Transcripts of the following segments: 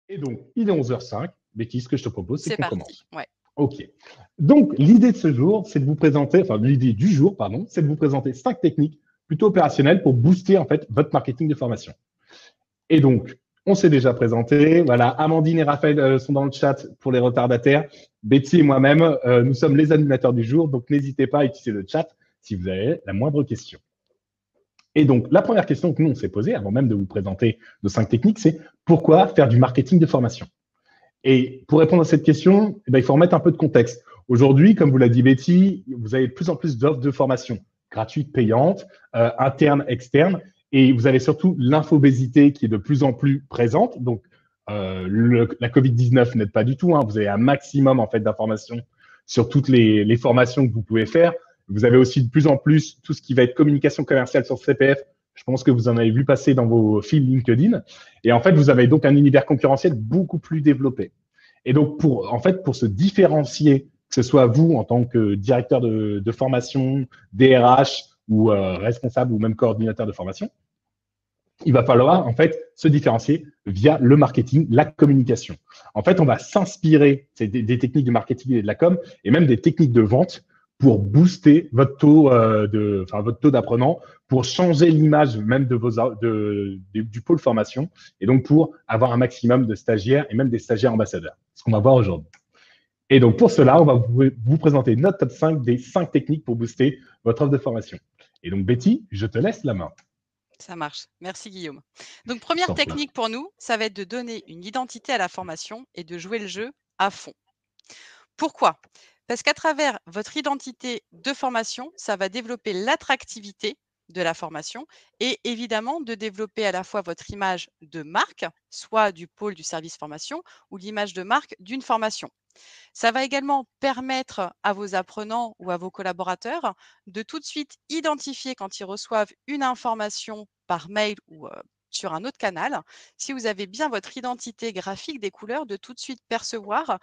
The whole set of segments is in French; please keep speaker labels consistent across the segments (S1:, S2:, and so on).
S1: Et donc, il est 11h05. Betty, ce que je te propose, c'est
S2: C'est
S1: qu'on
S2: parti.
S1: commence.
S2: Ouais.
S1: OK. Donc, l'idée de ce jour, c'est de vous présenter, enfin, l'idée du jour, pardon, c'est de vous présenter 5 techniques plutôt opérationnelles pour booster, en fait, votre marketing de formation. Et donc, on s'est déjà présenté. Voilà, Amandine et Raphaël sont dans le chat pour les retardataires. Betty et moi-même, nous sommes les animateurs du jour. Donc, n'hésitez pas à utiliser le chat si vous avez la moindre question. Et donc, la première question que nous, on s'est posée, avant même de vous présenter nos 5 techniques, c'est pourquoi faire du marketing de formation? Et pour répondre à cette question, il faut remettre un peu de contexte. Aujourd'hui, comme vous l'a dit Betty, vous avez de plus en plus d'offres de formation gratuites, payantes, internes, externes, et vous avez surtout l'infobésité qui est de plus en plus présente. Donc, la Covid-19 n'aide pas du tout. Hein. Vous avez un maximum en fait d'informations sur toutes les formations que vous pouvez faire. Vous avez aussi de plus en plus tout ce qui va être communication commerciale sur CPF. Je pense que vous en avez vu passer dans vos fils LinkedIn. Et en fait, vous avez donc un univers concurrentiel beaucoup plus développé. Et donc, pour se différencier, que ce soit vous en tant que directeur de formation, DRH ou responsable ou même coordinateur de formation, il va falloir en fait se différencier via le marketing, la communication. En fait, on va s'inspirer des techniques de marketing et de la com et même des techniques de vente pour booster votre taux d'apprenants, pour changer l'image même du pôle formation et donc pour avoir un maximum de stagiaires et même des stagiaires ambassadeurs. Ce qu'on va voir aujourd'hui. Et donc pour cela, on va vous présenter notre top 5 des 5 techniques pour booster votre offre de formation. Et donc Betty, je te laisse la main.
S2: Ça marche. Merci Guillaume. Donc,
S1: Je
S2: première
S1: t'en prie.
S2: technique pour nous, ça va être de donner une identité à la formation et de jouer le jeu à fond. Pourquoi? Parce qu'à travers votre identité de formation, ça va développer l'attractivité de la formation et évidemment de développer à la fois votre image de marque, soit du pôle du service formation ou l'image de marque d'une formation. Ça va également permettre à vos apprenants ou à vos collaborateurs de tout de suite identifier quand ils reçoivent une information par mail ou sur un autre canal, si vous avez bien votre identité graphique des couleurs, de tout de suite percevoir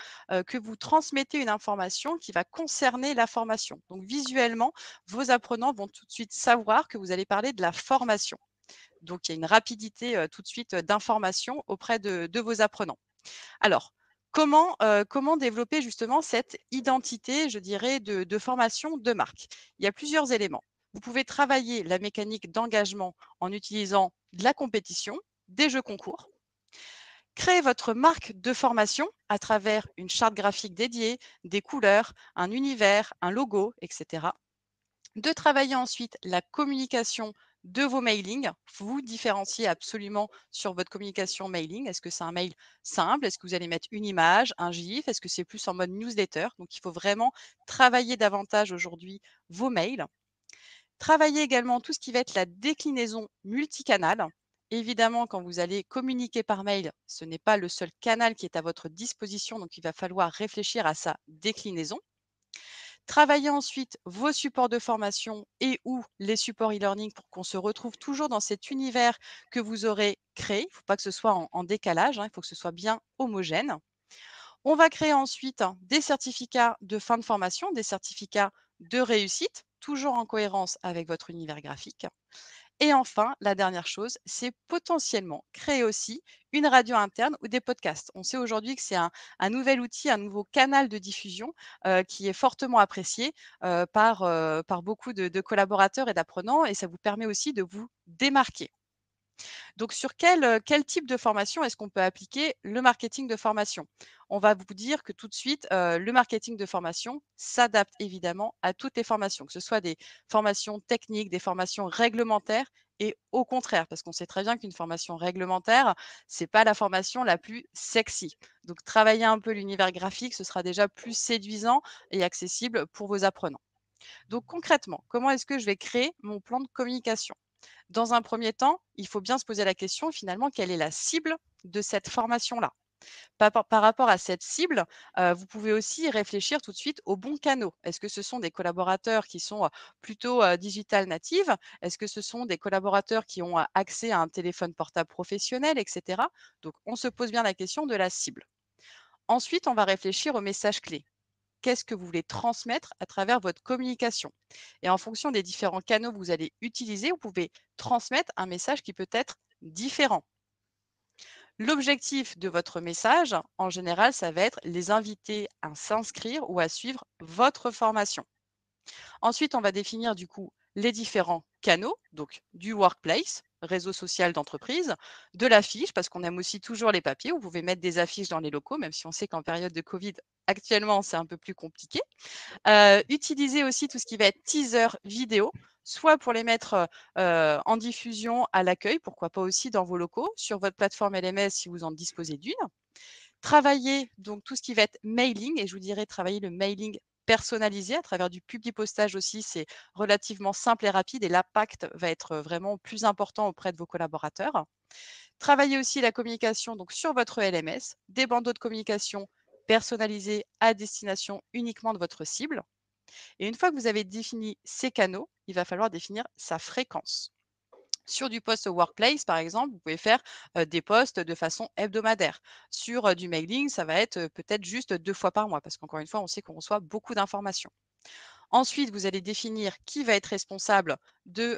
S2: que vous transmettez une information qui va concerner la formation. Donc visuellement, vos apprenants vont tout de suite savoir que vous allez parler de la formation. Donc il y a une rapidité tout de suite d'information auprès de vos apprenants. Alors, comment développer justement cette identité, je dirais, de formation de marque? Il y a plusieurs éléments. Vous pouvez travailler la mécanique d'engagement en utilisant de la compétition, des jeux concours. Créer votre marque de formation à travers une charte graphique dédiée, des couleurs, un univers, un logo, etc. De travailler ensuite la communication de vos mailings. Vous différenciez absolument sur votre communication mailing. Est-ce que c'est un mail simple? Est-ce que vous allez mettre une image, un GIF? Est-ce que c'est plus en mode newsletter? Donc, il faut vraiment travailler davantage aujourd'hui vos mails. Travailler également tout ce qui va être la déclinaison multicanal. Évidemment, quand vous allez communiquer par mail, ce n'est pas le seul canal qui est à votre disposition, donc il va falloir réfléchir à sa déclinaison. Travailler ensuite vos supports de formation et ou les supports e-learning pour qu'on se retrouve toujours dans cet univers que vous aurez créé. Il ne faut pas que ce soit en décalage, hein, il faut que ce soit bien homogène. On va créer ensuite des certificats de fin de formation, des certificats de réussite, toujours en cohérence avec votre univers graphique. Et enfin, la dernière chose, c'est potentiellement créer aussi une radio interne ou des podcasts. On sait aujourd'hui que c'est un nouvel outil, un nouveau canal de diffusion qui est fortement apprécié par beaucoup de collaborateurs et d'apprenants et ça vous permet aussi de vous démarquer. Donc, sur quel type de formation est-ce qu'on peut appliquer le marketing de formation? On va vous dire que tout de suite, le marketing de formation s'adapte évidemment à toutes les formations, que ce soit des formations techniques, des formations réglementaires et au contraire, parce qu'on sait très bien qu'une formation réglementaire, c'est pas la formation la plus sexy. Donc, travailler un peu l'univers graphique, ce sera déjà plus séduisant et accessible pour vos apprenants. Donc, concrètement, comment est-ce que je vais créer mon plan de communication? Dans un premier temps, il faut bien se poser la question finalement, quelle est la cible de cette formation-là? Par rapport à cette cible, vous pouvez aussi réfléchir tout de suite aux bons canaux. Est-ce que ce sont des collaborateurs qui sont plutôt digital natives? Est-ce que ce sont des collaborateurs qui ont accès à un téléphone portable professionnel, etc. Donc, on se pose bien la question de la cible. Ensuite, on va réfléchir aux messages clés. Qu'est-ce que vous voulez transmettre à travers votre communication? Et en fonction des différents canaux que vous allez utiliser, vous pouvez transmettre un message qui peut être différent. L'objectif de votre message, en général, ça va être les inviter à s'inscrire ou à suivre votre formation. Ensuite, on va définir du coup les différents canaux, donc du workplace, réseau social d'entreprise, de l'affiche, parce qu'on aime aussi toujours les papiers. Vous pouvez mettre des affiches dans les locaux, même si on sait qu'en période de Covid, actuellement, c'est un peu plus compliqué. Utilisez aussi tout ce qui va être teaser vidéo, soit pour les mettre en diffusion à l'accueil, pourquoi pas aussi dans vos locaux, sur votre plateforme LMS si vous en disposez d'une. Travailler donc tout ce qui va être mailing, et je vous dirais travailler le mailing personnalisé à travers du publipostage aussi, c'est relativement simple et rapide et l'impact va être vraiment plus important auprès de vos collaborateurs. Travaillez aussi la communication donc sur votre LMS, des bandeaux de communication personnalisés à destination uniquement de votre cible. Et une fois que vous avez défini ces canaux, il va falloir définir sa fréquence. Sur du post workplace, par exemple, vous pouvez faire des posts de façon hebdomadaire. Sur du mailing, ça va être peut-être juste 2 fois par mois, parce qu'encore une fois, on sait qu'on reçoit beaucoup d'informations. Ensuite, vous allez définir qui va être responsable de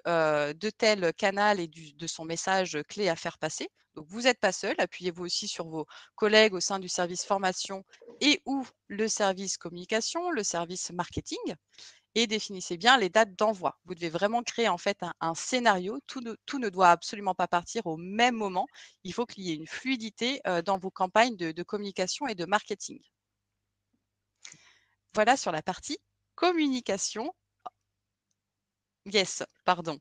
S2: tel canal et de son message clé à faire passer. Donc, vous n'êtes pas seul. Appuyez-vous aussi sur vos collègues au sein du service formation et ou le service communication, le service marketing, et définissez bien les dates d'envoi. Vous devez vraiment créer en fait un scénario. Tout ne doit absolument pas partir au même moment. Il faut qu'il y ait une fluidité dans vos campagnes de communication et de marketing. Voilà sur la partie communication. Yes, pardon.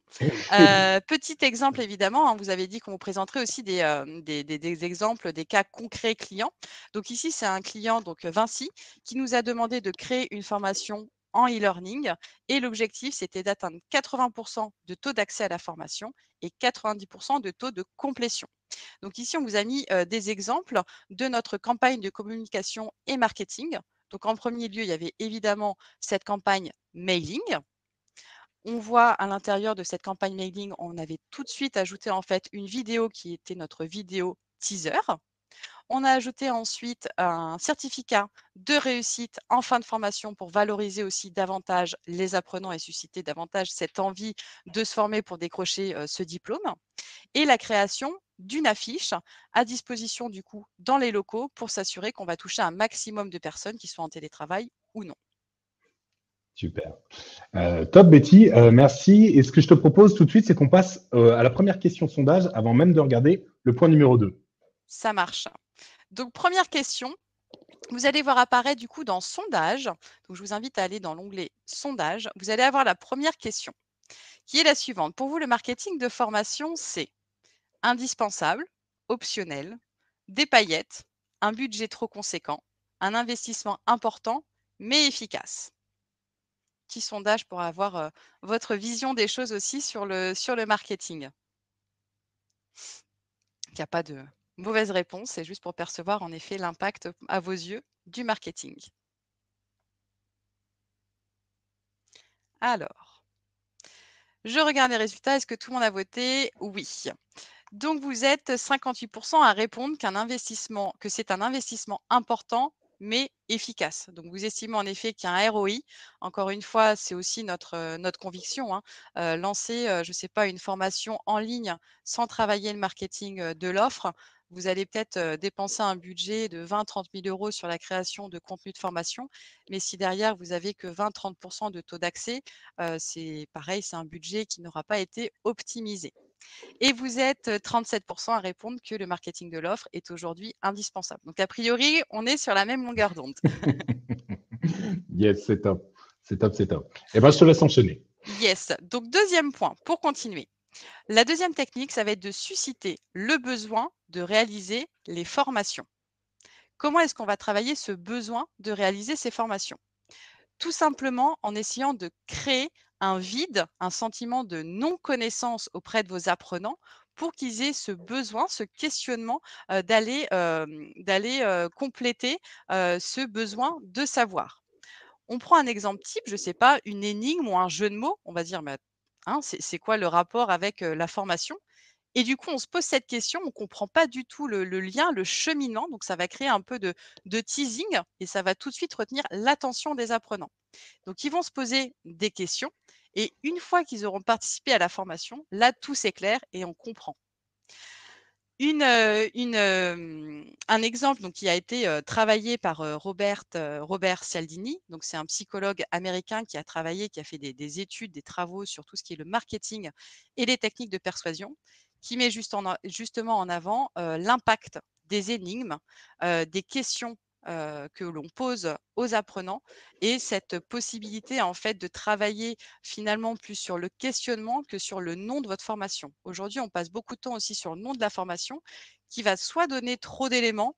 S2: Petit exemple évidemment, hein, vous avez dit qu'on vous présenterait aussi des exemples, des cas concrets clients. Donc ici, c'est un client, donc Vinci, qui nous a demandé de créer une formation en e-learning et l'objectif, c'était d'atteindre 80 de taux d'accès à la formation et 90 de taux de complétion. Donc ici, on vous a mis des exemples de notre campagne de communication et marketing. Donc en premier lieu, il y avait évidemment cette campagne mailing. On voit à l'intérieur de cette campagne mailing, on avait tout de suite ajouté en fait une vidéo qui était notre vidéo teaser. On a ajouté ensuite un certificat de réussite en fin de formation pour valoriser aussi davantage les apprenants et susciter davantage cette envie de se former pour décrocher ce diplôme. Et la création d'une affiche à disposition du coup dans les locaux pour s'assurer qu'on va toucher un maximum de personnes qui soient en télétravail ou non.
S1: Super. Top, Betty. Merci. Et ce que je te propose tout de suite, c'est qu'on passe à la première question sondage avant même de regarder le point numéro 2.
S2: Ça marche. Donc première question, vous allez voir apparaître du coup dans sondage. Donc je vous invite à aller dans l'onglet sondage. Vous allez avoir la première question qui est la suivante. Pour vous, le marketing de formation, c'est indispensable, optionnel, des paillettes, un budget trop conséquent, un investissement important mais efficace. Petit sondage pour avoir votre vision des choses aussi sur le marketing. Il n'y a pas de mauvaise réponse, c'est juste pour percevoir en effet l'impact à vos yeux du marketing. Alors, je regarde les résultats. Est-ce que tout le monde a voté? Oui. Donc, vous êtes 58 à répondre que c'est un investissement important, mais efficace. Donc, vous estimez en effet qu'il y a un ROI. Encore une fois, c'est aussi notre conviction, hein. Lancer, je ne sais pas, une formation en ligne sans travailler le marketing de l'offre, vous allez peut-être dépenser un budget de 20-30 000 euros sur la création de contenu de formation. Mais si derrière, vous avez que 20-30 de taux d'accès, c'est pareil, c'est un budget qui n'aura pas été optimisé. Et vous êtes 37 à répondre que le marketing de l'offre est aujourd'hui indispensable. Donc, a priori, on est sur la même longueur d'onde.
S1: Yes, c'est top. C'est top, c'est top. Eh bien, je te laisse enchaîner.
S2: Yes. Donc, deuxième point, pour continuer. La deuxième technique, ça va être de susciter le besoin de réaliser les formations. Comment est-ce qu'on va travailler ce besoin de réaliser ces formations? Tout simplement en essayant de créer un vide, un sentiment de non-connaissance auprès de vos apprenants pour qu'ils aient ce besoin, ce questionnement d'aller compléter ce besoin de savoir. On prend un exemple type, je ne sais pas, une énigme ou un jeu de mots. On va dire, mais, hein, c'est quoi le rapport avec la formation? Et du coup, on se pose cette question, on ne comprend pas du tout le lien, le cheminement. Donc, ça va créer un peu de teasing et ça va tout de suite retenir l'attention des apprenants. Donc, ils vont se poser des questions et une fois qu'ils auront participé à la formation, là, tout s'éclaire et on comprend. Un exemple donc, qui a été travaillé par Robert Cialdini. Donc, c'est un psychologue américain qui a travaillé, qui a fait des études, des travaux sur tout ce qui est le marketing et les techniques de persuasion, qui met justement en avant l'impact des énigmes, des questions que l'on pose aux apprenants et cette possibilité en fait de travailler finalement plus sur le questionnement que sur le nom de votre formation. Aujourd'hui, on passe beaucoup de temps aussi sur le nom de la formation qui va soit donner trop d'éléments,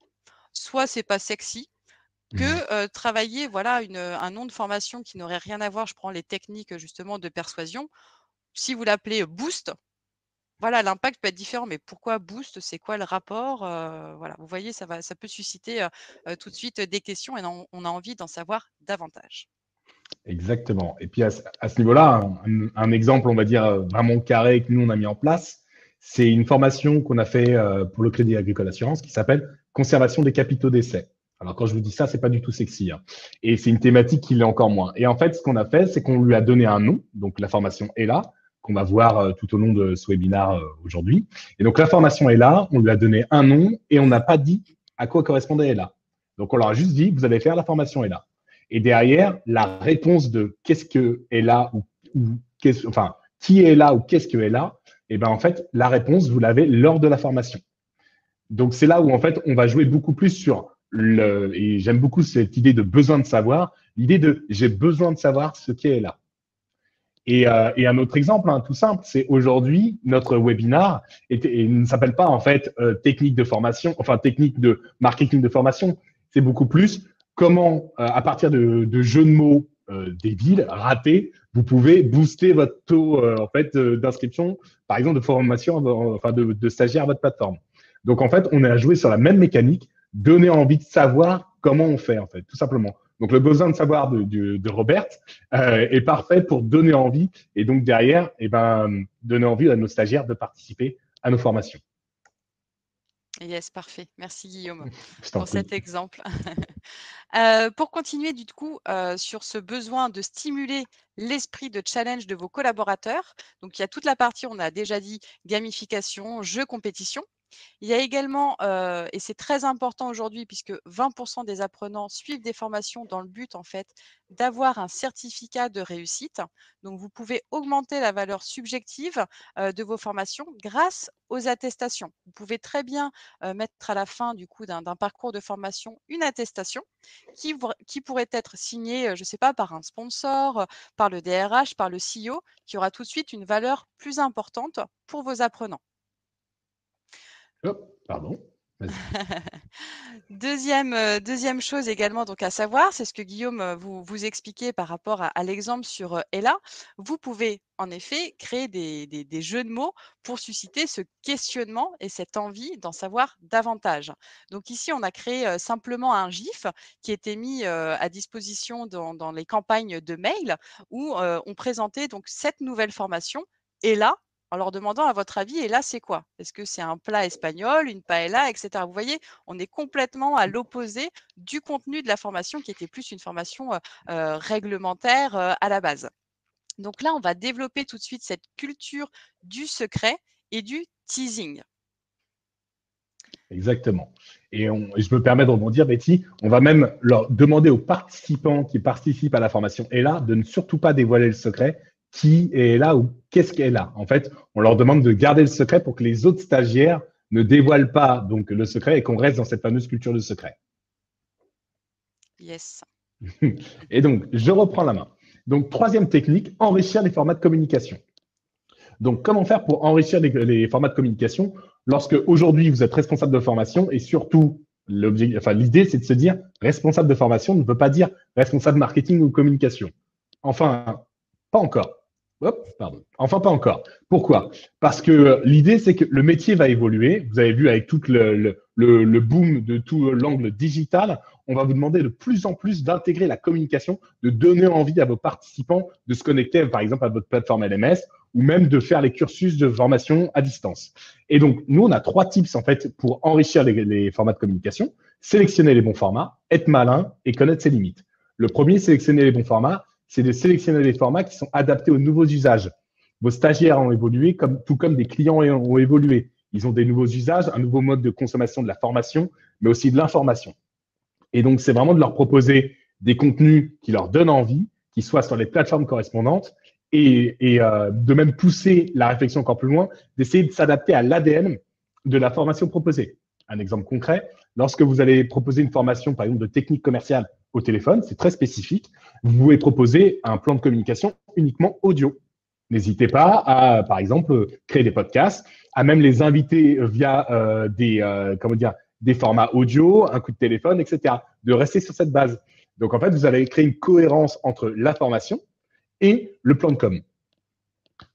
S2: soit c'est pas sexy, que travailler voilà un nom de formation qui n'aurait rien à voir. Je prends les techniques justement de persuasion. Si vous l'appelez Boost, voilà, l'impact peut être différent, mais pourquoi Boost? C'est quoi le rapport? Voilà, vous voyez, ça peut susciter tout de suite des questions et on a envie d'en savoir davantage.
S1: Exactement. Et puis à ce niveau-là, un exemple, on va dire, vraiment carré que nous, on a mis en place, c'est une formation qu'on a fait pour le Crédit Agricole Assurance qui s'appelle Conservation des capitaux d'essai. Alors quand je vous dis ça, c'est pas du tout sexy, hein. Et c'est une thématique qui l'est encore moins. Et en fait, ce qu'on a fait, c'est qu'on lui a donné un nom. Donc la formation est là, qu'on va voir tout au long de ce webinaire aujourd'hui. Et donc la formation est là, on lui a donné un nom et on n'a pas dit à quoi correspondait Ella. Donc on leur a juste dit, vous allez faire la formation est là. Et derrière, la réponse de qu'est-ce que est là ou qui est là ou qu'est-ce que est là, et ben en fait, la réponse, vous l'avez lors de la formation. Donc, c'est là où en fait, on va jouer beaucoup plus sur et j'aime beaucoup cette idée de besoin de savoir, l'idée de j'ai besoin de savoir ce qui est là. Et un autre exemple, hein, tout simple, c'est aujourd'hui, notre webinar ne s'appelle pas en fait technique de formation, enfin technique de marketing de formation. C'est beaucoup plus comment, à partir de jeux de mots débiles, ratés, vous pouvez booster votre taux en fait d'inscription, par exemple de formation, enfin de stagiaire à votre plateforme. Donc en fait, on est à jouer sur la même mécanique, donner envie de savoir comment on fait en fait, tout simplement. Donc le besoin de savoir de Robert est parfait pour donner envie et donc derrière, donner envie à nos stagiaires de participer à nos formations.
S2: Yes, parfait. Merci Guillaume
S1: pour
S2: cet exemple. Pour continuer du coup sur ce besoin de stimuler l'esprit de challenge de vos collaborateurs, donc il y a toute la partie, on a déjà dit, gamification, jeu, compétition. Il y a également, et c'est très important aujourd'hui puisque 20% des apprenants suivent des formations dans le but en fait d'avoir un certificat de réussite. Donc vous pouvez augmenter la valeur subjective de vos formations grâce aux attestations. Vous pouvez très bien mettre à la fin du coup d'un parcours de formation une attestation qui pourrait être signée, je ne sais pas, par un sponsor, par le DRH, par le CEO, qui aura tout de suite une valeur plus importante pour vos apprenants.
S1: Oh, pardon.
S2: Deuxième chose également donc à savoir, c'est ce que Guillaume vous expliquait par rapport à l'exemple sur Ella. Vous pouvez en effet créer des jeux de mots pour susciter ce questionnement et cette envie d'en savoir davantage. Donc ici, on a créé simplement un GIF qui était mis à disposition dans les campagnes de mail où on présentait donc cette nouvelle formation. Ella, en leur demandant à votre avis, et là, c'est quoi? Est-ce que c'est un plat espagnol, une paella, etc. Vous voyez, on est complètement à l'opposé du contenu de la formation qui était plus une formation réglementaire à la base. Donc là, on va développer tout de suite cette culture du secret et du teasing.
S1: Exactement. Et je me permets de rebondir, Betty, on va même leur demander aux participants qui participent à la formation ELA de ne surtout pas dévoiler le secret, qui est là ou qu'est-ce qu'elle est là. En fait, on leur demande de garder le secret pour que les autres stagiaires ne dévoilent pas donc le secret et qu'on reste dans cette fameuse culture du secret.
S2: Yes.
S1: Et donc, je reprends la main. Donc, troisième technique, enrichir les formats de communication. Donc, comment faire pour enrichir les formats de communication lorsque aujourd'hui vous êtes responsable de formation et surtout, l'idée, c'est de se dire responsable de formation ne veut pas dire responsable marketing ou communication. Enfin, pas encore. Enfin, pas encore. Pourquoi? Parce que l'idée, c'est que le métier va évoluer. Vous avez vu avec tout le boom de tout l'angle digital, on va vous demander de plus en plus d'intégrer la communication, de donner envie à vos participants de se connecter, par exemple, à votre plateforme LMS ou même de faire les cursus de formation à distance. Et donc, nous, on a 3 tips en fait pour enrichir les formats de communication. Sélectionner les bons formats, être malin et connaître ses limites. Le premier, sélectionner les bons formats, c'est de sélectionner les formats qui sont adaptés aux nouveaux usages. Vos stagiaires ont évolué, tout comme des clients ont évolué. ils ont des nouveaux usages, un nouveau mode de consommation de la formation, mais aussi de l'information. Et donc, c'est vraiment de leur proposer des contenus qui leur donnent envie, qui soient sur les plateformes correspondantes, et de même pousser la réflexion encore plus loin, d'essayer de s'adapter à l'ADN de la formation proposée. Un exemple concret, lorsque vous allez proposer une formation, par exemple, de technique commerciale au téléphone, c'est très spécifique, vous pouvez proposer un plan de communication uniquement audio. N'hésitez pas à, par exemple, créer des podcasts, à même les inviter via des formats audio, un coup de téléphone, etc. De rester sur cette base. Donc, en fait, vous allez créer une cohérence entre la formation et le plan de com.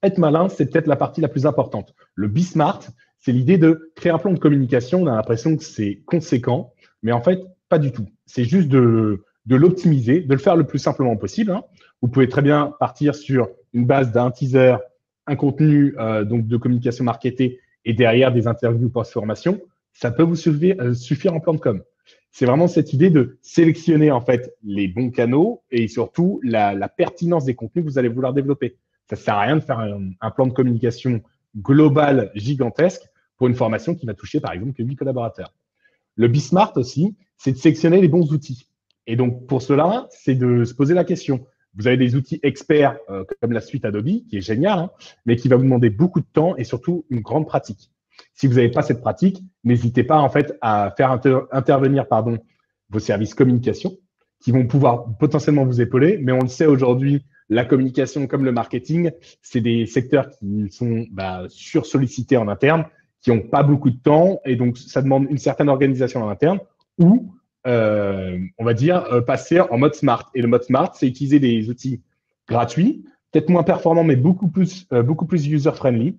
S1: Être malin, c'est peut-être la partie la plus importante. Le Be Smart, c'est l'idée de créer un plan de communication. On a l'impression que c'est conséquent, mais en fait, pas du tout. C'est juste de l'optimiser, de le faire le plus simplement possible. Vous pouvez très bien partir sur une base d'un teaser, un contenu donc de communication marketée et derrière des interviews post-formation. Ça peut vous suffire en plan de com. C'est vraiment cette idée de sélectionner en fait les bons canaux et surtout la pertinence des contenus que vous allez vouloir développer. Ça ne sert à rien de faire un plan de communication global gigantesque pour une formation qui va toucher par exemple que 8 collaborateurs. Le Be Smart aussi, c'est de sélectionner les bons outils. Et donc pour cela, c'est de se poser la question. Vous avez des outils experts comme la suite Adobe, qui est génial, mais qui va vous demander beaucoup de temps et surtout une grande pratique. Si vous n'avez pas cette pratique, n'hésitez pas en fait à faire intervenir vos services communication qui vont pouvoir potentiellement vous épauler. Mais on le sait aujourd'hui, la communication comme le marketing, c'est des secteurs qui sont sursollicités en interne, qui n'ont pas beaucoup de temps et donc ça demande une certaine organisation en interne ou on va dire passer en mode smart. Et le mode smart, c'est utiliser des outils gratuits, peut-être moins performants, mais beaucoup plus user-friendly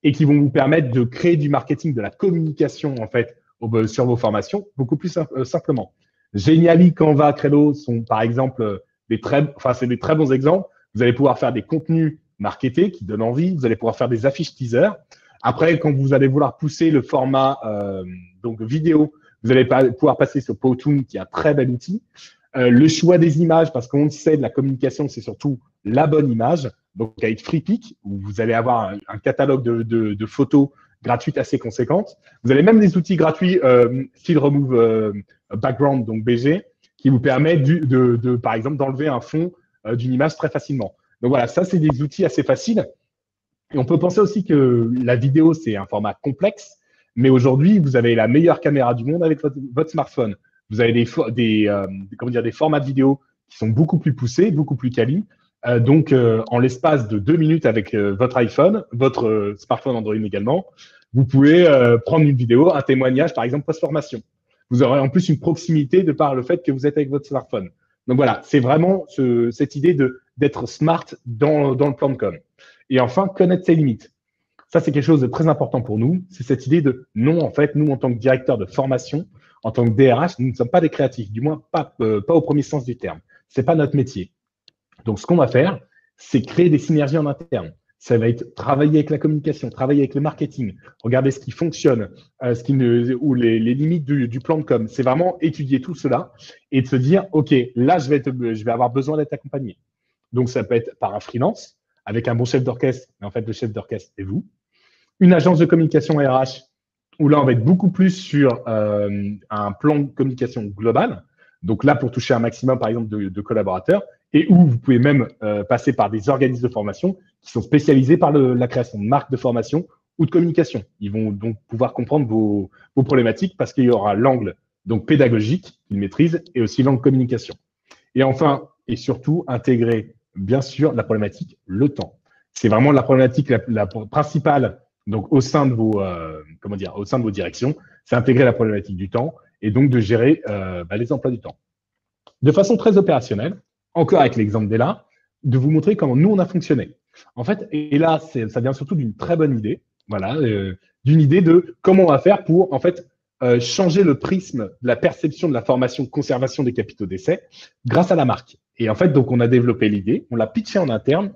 S1: et qui vont vous permettre de créer du marketing, de la communication en fait sur vos formations beaucoup plus simplement. Geniali, Canva, Trello sont par exemple c'est des très bons exemples. Vous allez pouvoir faire des contenus marketés qui donnent envie. Vous allez pouvoir faire des affiches teaser. Après, quand vous allez vouloir pousser le format donc vidéo, vous allez pouvoir passer sur Powtoon, qui est un très bel outil. Le choix des images, parce qu'on le sait, de la communication, c'est surtout la bonne image. Donc, avec FreePic, où vous allez avoir un catalogue de photos gratuites assez conséquentes. Vous avez même des outils gratuits, style Remove Background, donc BG, qui vous permet par exemple, d'enlever un fond d'une image très facilement. Donc voilà, ça, c'est des outils assez faciles. Et on peut penser aussi que la vidéo, c'est un format complexe, mais aujourd'hui, vous avez la meilleure caméra du monde avec votre smartphone. Vous avez des formats de vidéo qui sont beaucoup plus poussés, beaucoup plus quali. Donc, en l'espace de 2 minutes avec votre iPhone, votre smartphone Android également, vous pouvez prendre une vidéo, un témoignage, par exemple, post-formation. Vous aurez en plus une proximité de par le fait que vous êtes avec votre smartphone. Donc voilà, c'est vraiment cette idée d'être smart dans le plan de com. Et enfin, connaître ses limites. Ça, c'est quelque chose de très important pour nous. C'est cette idée de non, en fait, nous, en tant que directeur de formation, en tant que DRH, nous ne sommes pas des créatifs, du moins pas au premier sens du terme. C'est pas notre métier. Donc, ce qu'on va faire, c'est créer des synergies en interne. Ça va être travailler avec la communication, travailler avec le marketing, regarder ce qui fonctionne, ou les limites du plan de com. C'est vraiment étudier tout cela et de se dire, OK, là, je vais avoir besoin d'être accompagné. Donc, ça peut être par un freelance, avec un bon chef d'orchestre, mais en fait, le chef d'orchestre, c'est vous. Une agence de communication RH, où là, on va être beaucoup plus sur un plan de communication global. Donc là, pour toucher un maximum, par exemple, de collaborateurs, et où vous pouvez même passer par des organismes de formation qui sont spécialisés par la création de marques de formation ou de communication. Ils vont donc pouvoir comprendre vos problématiques parce qu'il y aura l'angle donc pédagogique qu'ils maîtrisent et aussi l'angle communication. Et enfin, et surtout, intégrer, bien sûr, la problématique, le temps. C'est vraiment la problématique la principale donc au sein de vos directions, c'est intégrer la problématique du temps et donc de gérer les emplois du temps. De façon très opérationnelle, encore avec l'exemple d'Ella, de vous montrer comment nous, on a fonctionné. En fait, et là, ça vient surtout d'une très bonne idée, d'une idée de comment on va faire pour, en fait, changer le prisme de la perception de la formation conservation des capitaux d'essai grâce à la marque. Et en fait, donc, on a développé l'idée, on l'a pitché en interne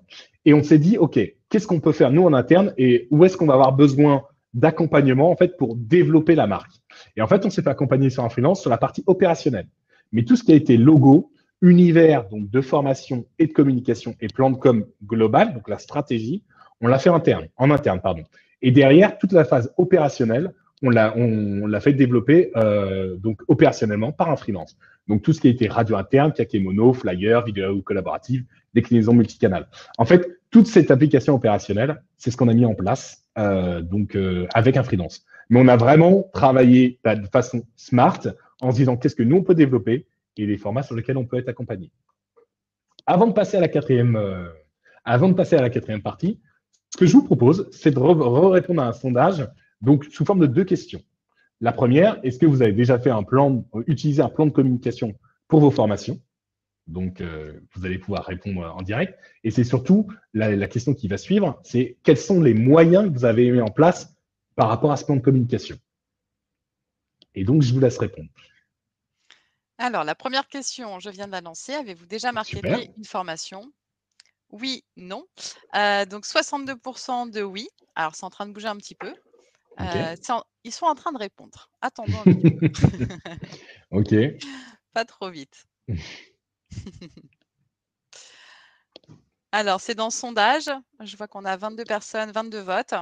S1: et on s'est dit, OK, qu'est-ce qu'on peut faire, nous, en interne et où est-ce qu'on va avoir besoin d'accompagnement, en fait, pour développer la marque. Et en fait, on s'est fait accompagner sur un freelance sur la partie opérationnelle. Mais tout ce qui a été logo, univers donc de formation et de communication et plan de com global, donc la stratégie, on l'a fait en interne. Et derrière, toute la phase opérationnelle, on l'a fait développer donc opérationnellement par un freelance. Donc tout ce qui a été radio interne, Kakemono, flyer, vidéo collaborative, déclinaison multicanal. En fait, toute cette application opérationnelle, c'est ce qu'on a mis en place avec un freelance. Mais on a vraiment travaillé de façon smart en se disant qu'est-ce que nous on peut développer et les formats sur lesquels on peut être accompagné. Avant de passer à la quatrième partie, ce que je vous propose, c'est de répondre à un sondage, donc sous forme de 2 questions. La première, est-ce que vous avez déjà fait utilisé un plan de communication pour vos formations? Donc, vous allez pouvoir répondre en direct. Et c'est surtout la question qui va suivre, c'est quels sont les moyens que vous avez mis en place par rapport à ce plan de communication? Et donc, je vous laisse répondre.
S2: Alors, la première question, je viens de l'annoncer. Avez-vous déjà marketé une formation? Oui, non. Donc, 62% de oui. Alors, c'est en train de bouger un petit peu.
S1: Okay.
S2: Ils sont en train de répondre. Attendons un petit peu.
S1: OK.
S2: Pas trop vite. Alors, c'est dans le sondage. Je vois qu'on a 22 personnes, 22 votes.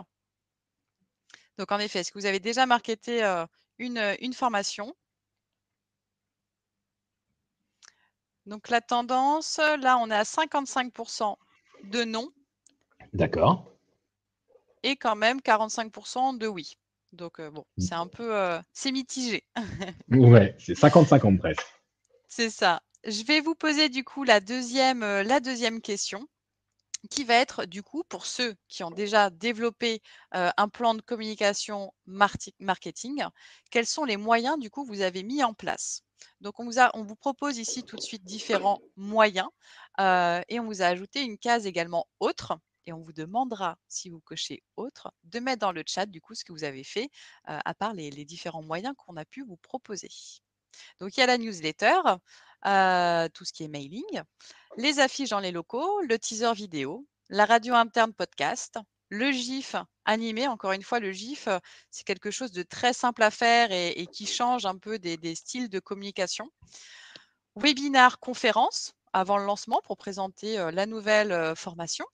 S2: Donc, en effet, est-ce que vous avez déjà marketé une formation? Donc, la tendance, là, on est à 55% de non.
S1: D'accord.
S2: Et quand même 45% de oui. Donc, bon, c'est un peu c'est mitigé.
S1: Ouais, c'est 50-50 presque.
S2: C'est ça. Je vais vous poser du coup la deuxième question qui va être du coup pour ceux qui ont déjà développé un plan de communication marketing, quels sont les moyens du coup que vous avez mis en place? Donc, on vous propose ici tout de suite différents moyens et on vous a ajouté une case également autre. Et on vous demandera, si vous cochez autre, de mettre dans le chat du coup ce que vous avez fait à part les différents moyens qu'on a pu vous proposer. Donc, il y a la newsletter, tout ce qui est mailing, les affiches dans les locaux, le teaser vidéo, la radio interne podcast, le GIF animé. Encore une fois, le GIF, c'est quelque chose de très simple à faire et qui change un peu des styles de communication. Webinar conférence avant le lancement pour présenter la nouvelle formation.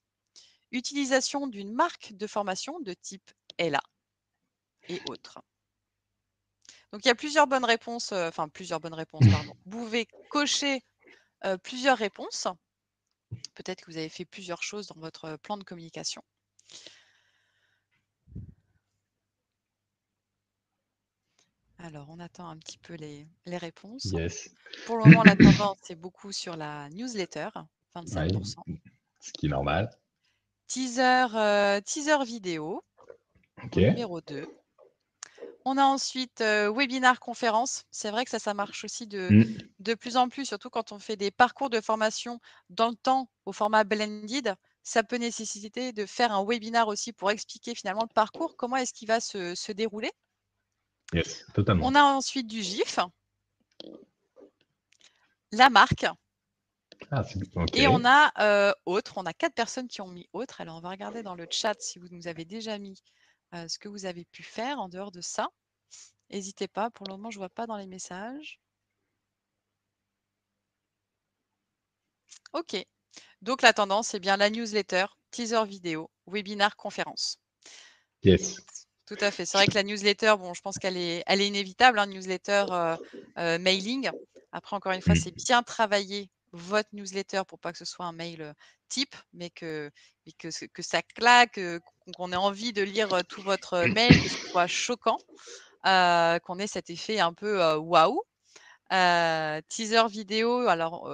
S2: Utilisation d'une marque de formation de type ELA et autres. Donc, il y a plusieurs bonnes réponses, pardon. Vous pouvez cocher plusieurs réponses. Peut-être que vous avez fait plusieurs choses dans votre plan de communication. Alors, on attend un petit peu les réponses.
S1: Yes.
S2: Pour le moment, la tendance, c'est beaucoup sur la newsletter, 25%.
S1: Ouais, ce qui est normal.
S2: Teaser vidéo,
S1: OK.
S2: numéro 2. On a ensuite webinar conférence. C'est vrai que ça marche aussi de plus en plus, surtout quand on fait des parcours de formation dans le temps au format blended. Ça peut nécessiter de faire un webinar aussi pour expliquer finalement le parcours, comment est-ce qu'il va se dérouler.
S1: Yes, totalement.
S2: On a ensuite du GIF, la marque.
S1: Ah, OK.
S2: Et on a autre. On a 4 personnes qui ont mis autre. Alors, on va regarder dans le chat si vous nous avez déjà mis ce que vous avez pu faire en dehors de ça. N'hésitez pas. Pour le moment, je ne vois pas dans les messages. OK. Donc, la tendance, c'est bien la newsletter, teaser vidéo, webinar, conférence.
S1: Yes.
S2: Tout à fait. C'est vrai que la newsletter, bon, je pense qu'elle est inévitable, hein, newsletter mailing. Après, encore une fois, c'est bien travailler votre newsletter pour pas que ce soit un mail type, mais que ça claque, qu'on ait envie de lire tout votre mail, que ce soit choquant, qu'on ait cet effet un peu waouh. Teaser vidéo, alors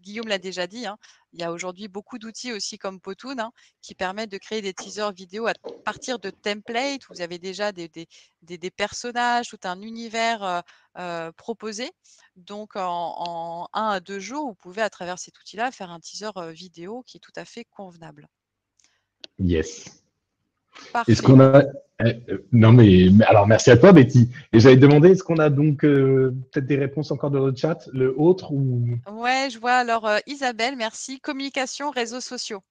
S2: Guillaume l'a déjà dit, hein, il y a aujourd'hui beaucoup d'outils aussi comme Potoon qui permettent de créer des teasers vidéo à partir de templates. Vous avez déjà des personnages, tout un univers proposé. Donc, en 1 à 2 jours, vous pouvez, à travers cet outil-là, faire un teaser vidéo qui est tout à fait convenable.
S1: Yes.
S2: Parfait.
S1: Est-ce qu'on a… non, mais alors, merci à toi, Betty. Et j'avais demandé, est-ce qu'on a donc peut-être des réponses encore dans le chat, le autre ou…
S2: Ouais, je vois. Alors, Isabelle, merci. Communication, réseaux sociaux.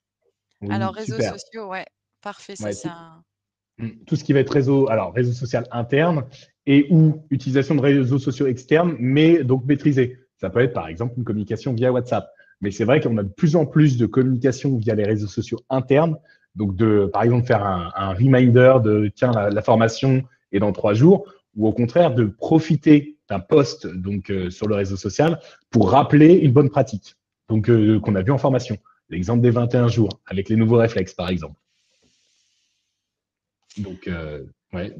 S1: Oui,
S2: Alors, réseaux
S1: super.
S2: sociaux, ouais, parfait. Ça,
S1: Ouais,
S2: c'est un…
S1: tout ce qui va être réseau social interne et ou utilisation de réseaux sociaux externes, mais donc maîtrisé. Ça peut être par exemple une communication via WhatsApp. Mais c'est vrai qu'on a de plus en plus de communication via les réseaux sociaux internes. Donc, par exemple, faire un reminder de tiens, la formation est dans 3 jours, ou au contraire, de profiter d'un post donc, sur le réseau social pour rappeler une bonne pratique donc qu'on a vu en formation. L'exemple des 21 jours, avec les nouveaux réflexes, par exemple. Donc, ouais.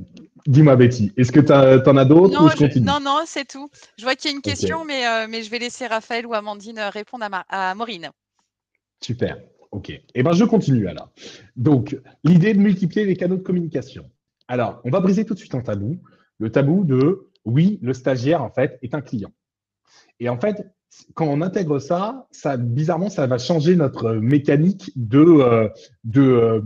S1: Dis-moi, Betty, est-ce que tu en as d'autres ou je continue?
S2: Non, c'est tout. Je vois qu'il y a une question,
S1: Ok.
S2: mais je vais laisser Raphaël ou Amandine répondre à Maureen.
S1: Super. OK. Eh ben, je continue alors. Donc, l'idée de multiplier les canaux de communication. Alors, on va briser tout de suite un tabou. Le tabou de, oui, le stagiaire, en fait, est un client. Et en fait, quand on intègre ça, bizarrement, ça va changer notre mécanique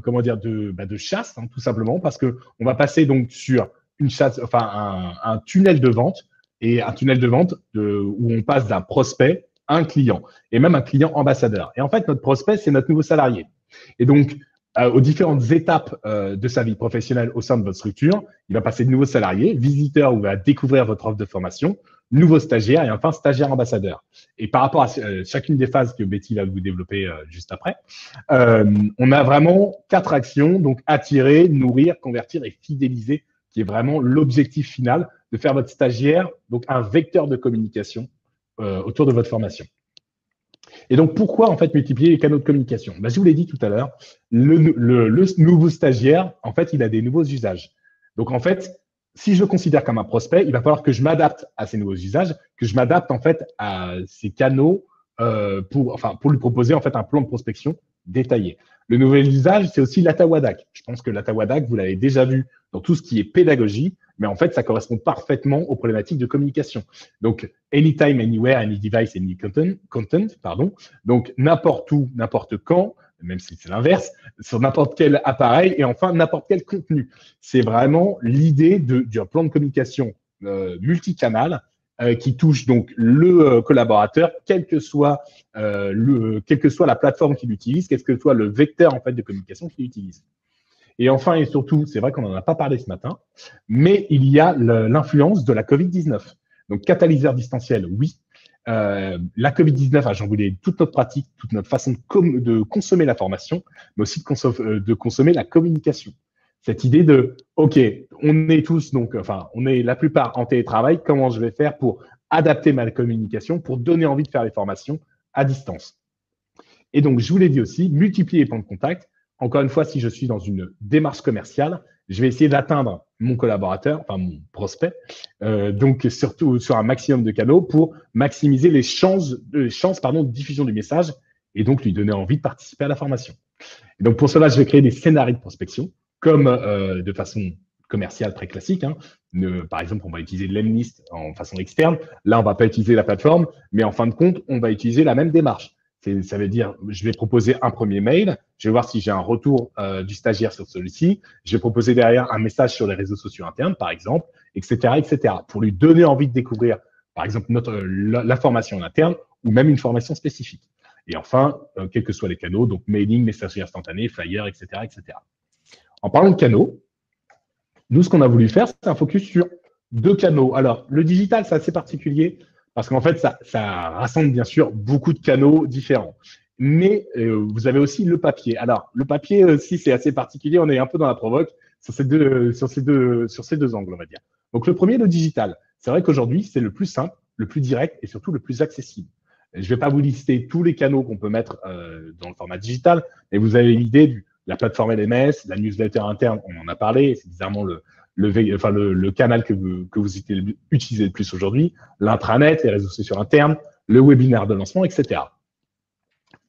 S1: comment dire, de chasse, hein, tout simplement, parce que on va passer donc sur une chasse, enfin, un tunnel de vente et un tunnel de vente où on passe d'un prospect à un client et même un client ambassadeur. Et en fait, notre prospect, c'est notre nouveau salarié. Et donc, aux différentes étapes de sa vie professionnelle au sein de votre structure, il va passer de nouveau salarié, visiteur où va découvrir votre offre de formation, nouveau stagiaire et enfin stagiaire ambassadeur. Et par rapport à chacune des phases que Betty va vous développer juste après, on a vraiment 4 actions, donc attirer, nourrir, convertir et fidéliser, qui est vraiment l'objectif final de faire votre stagiaire donc un vecteur de communication autour de votre formation. Et donc, pourquoi en fait multiplier les canaux de communication? Je vous l'ai dit tout à l'heure, le nouveau stagiaire, en fait, il a des nouveaux usages. Donc, en fait, si je le considère comme un prospect, il va falloir que je m'adapte à ces nouveaux usages, que je m'adapte en fait à ces canaux pour lui proposer en fait un plan de prospection détaillé. Le nouvel usage, c'est aussi l'Atawadak. Je pense que l'Atawadak, vous l'avez déjà vu dans tout ce qui est pédagogie, mais en fait, ça correspond parfaitement aux problématiques de communication. Donc, anytime, anywhere, any device, any content, pardon. Donc, n'importe où, n'importe quand, même si c'est l'inverse, sur n'importe quel appareil et enfin n'importe quel contenu. C'est vraiment l'idée d'un plan de communication multicanal qui touche donc le collaborateur, quelle que soit la plateforme qu'il utilise, quel que soit le vecteur en fait de communication qu'il utilise. Et enfin et surtout, c'est vrai qu'on n'en a pas parlé ce matin, mais il y a l'influence de la Covid-19. Donc, catalyseur distanciel, oui. La Covid-19 a chamboulé toute notre pratique, toute notre façon de consommer la formation, mais aussi de consommer la communication. Cette idée de, OK, on est tous, donc, enfin, on est la plupart en télétravail, comment je vais faire pour adapter ma communication, pour donner envie de faire les formations à distance. Et donc, je vous l'ai dit aussi, multiplier les points de contact. Encore une fois, si je suis dans une démarche commerciale, je vais essayer d'atteindre mon collaborateur, enfin mon prospect, donc surtout sur un maximum de canaux pour maximiser les chances de diffusion du message et donc lui donner envie de participer à la formation. Et donc pour cela, je vais créer des scénarios de prospection comme de façon commerciale très classique. Hein. Par exemple, on va utiliser l'Emlist en façon externe. Là, on ne va pas utiliser la plateforme, mais en fin de compte, on va utiliser la même démarche. Ça veut dire, je vais proposer un premier mail, je vais voir si j'ai un retour du stagiaire sur celui-ci, je vais proposer derrière un message sur les réseaux sociaux internes, par exemple, etc., etc., pour lui donner envie de découvrir, par exemple, la formation en interne ou même une formation spécifique. Et enfin, quels que soient les canaux, donc mailing, messagerie instantanée, flyer, etc., etc. En parlant de canaux, nous, ce qu'on a voulu faire, c'est un focus sur 2 canaux. Alors, le digital, c'est assez particulier parce qu'en fait, ça rassemble bien sûr beaucoup de canaux différents. Mais vous avez aussi le papier. Alors, le papier aussi, c'est assez particulier. On est un peu dans la provoque sur ces deux angles, on va dire. Donc, le premier, le digital. C'est vrai qu'aujourd'hui, c'est le plus simple, le plus direct et surtout le plus accessible. Je ne vais pas vous lister tous les canaux qu'on peut mettre dans le format digital, mais vous avez l'idée de la plateforme LMS, la newsletter interne, on en a parlé, c'est bizarrement le canal que vous utilisez le plus aujourd'hui, l'intranet, les réseaux sociaux internes, le webinaire de lancement, etc.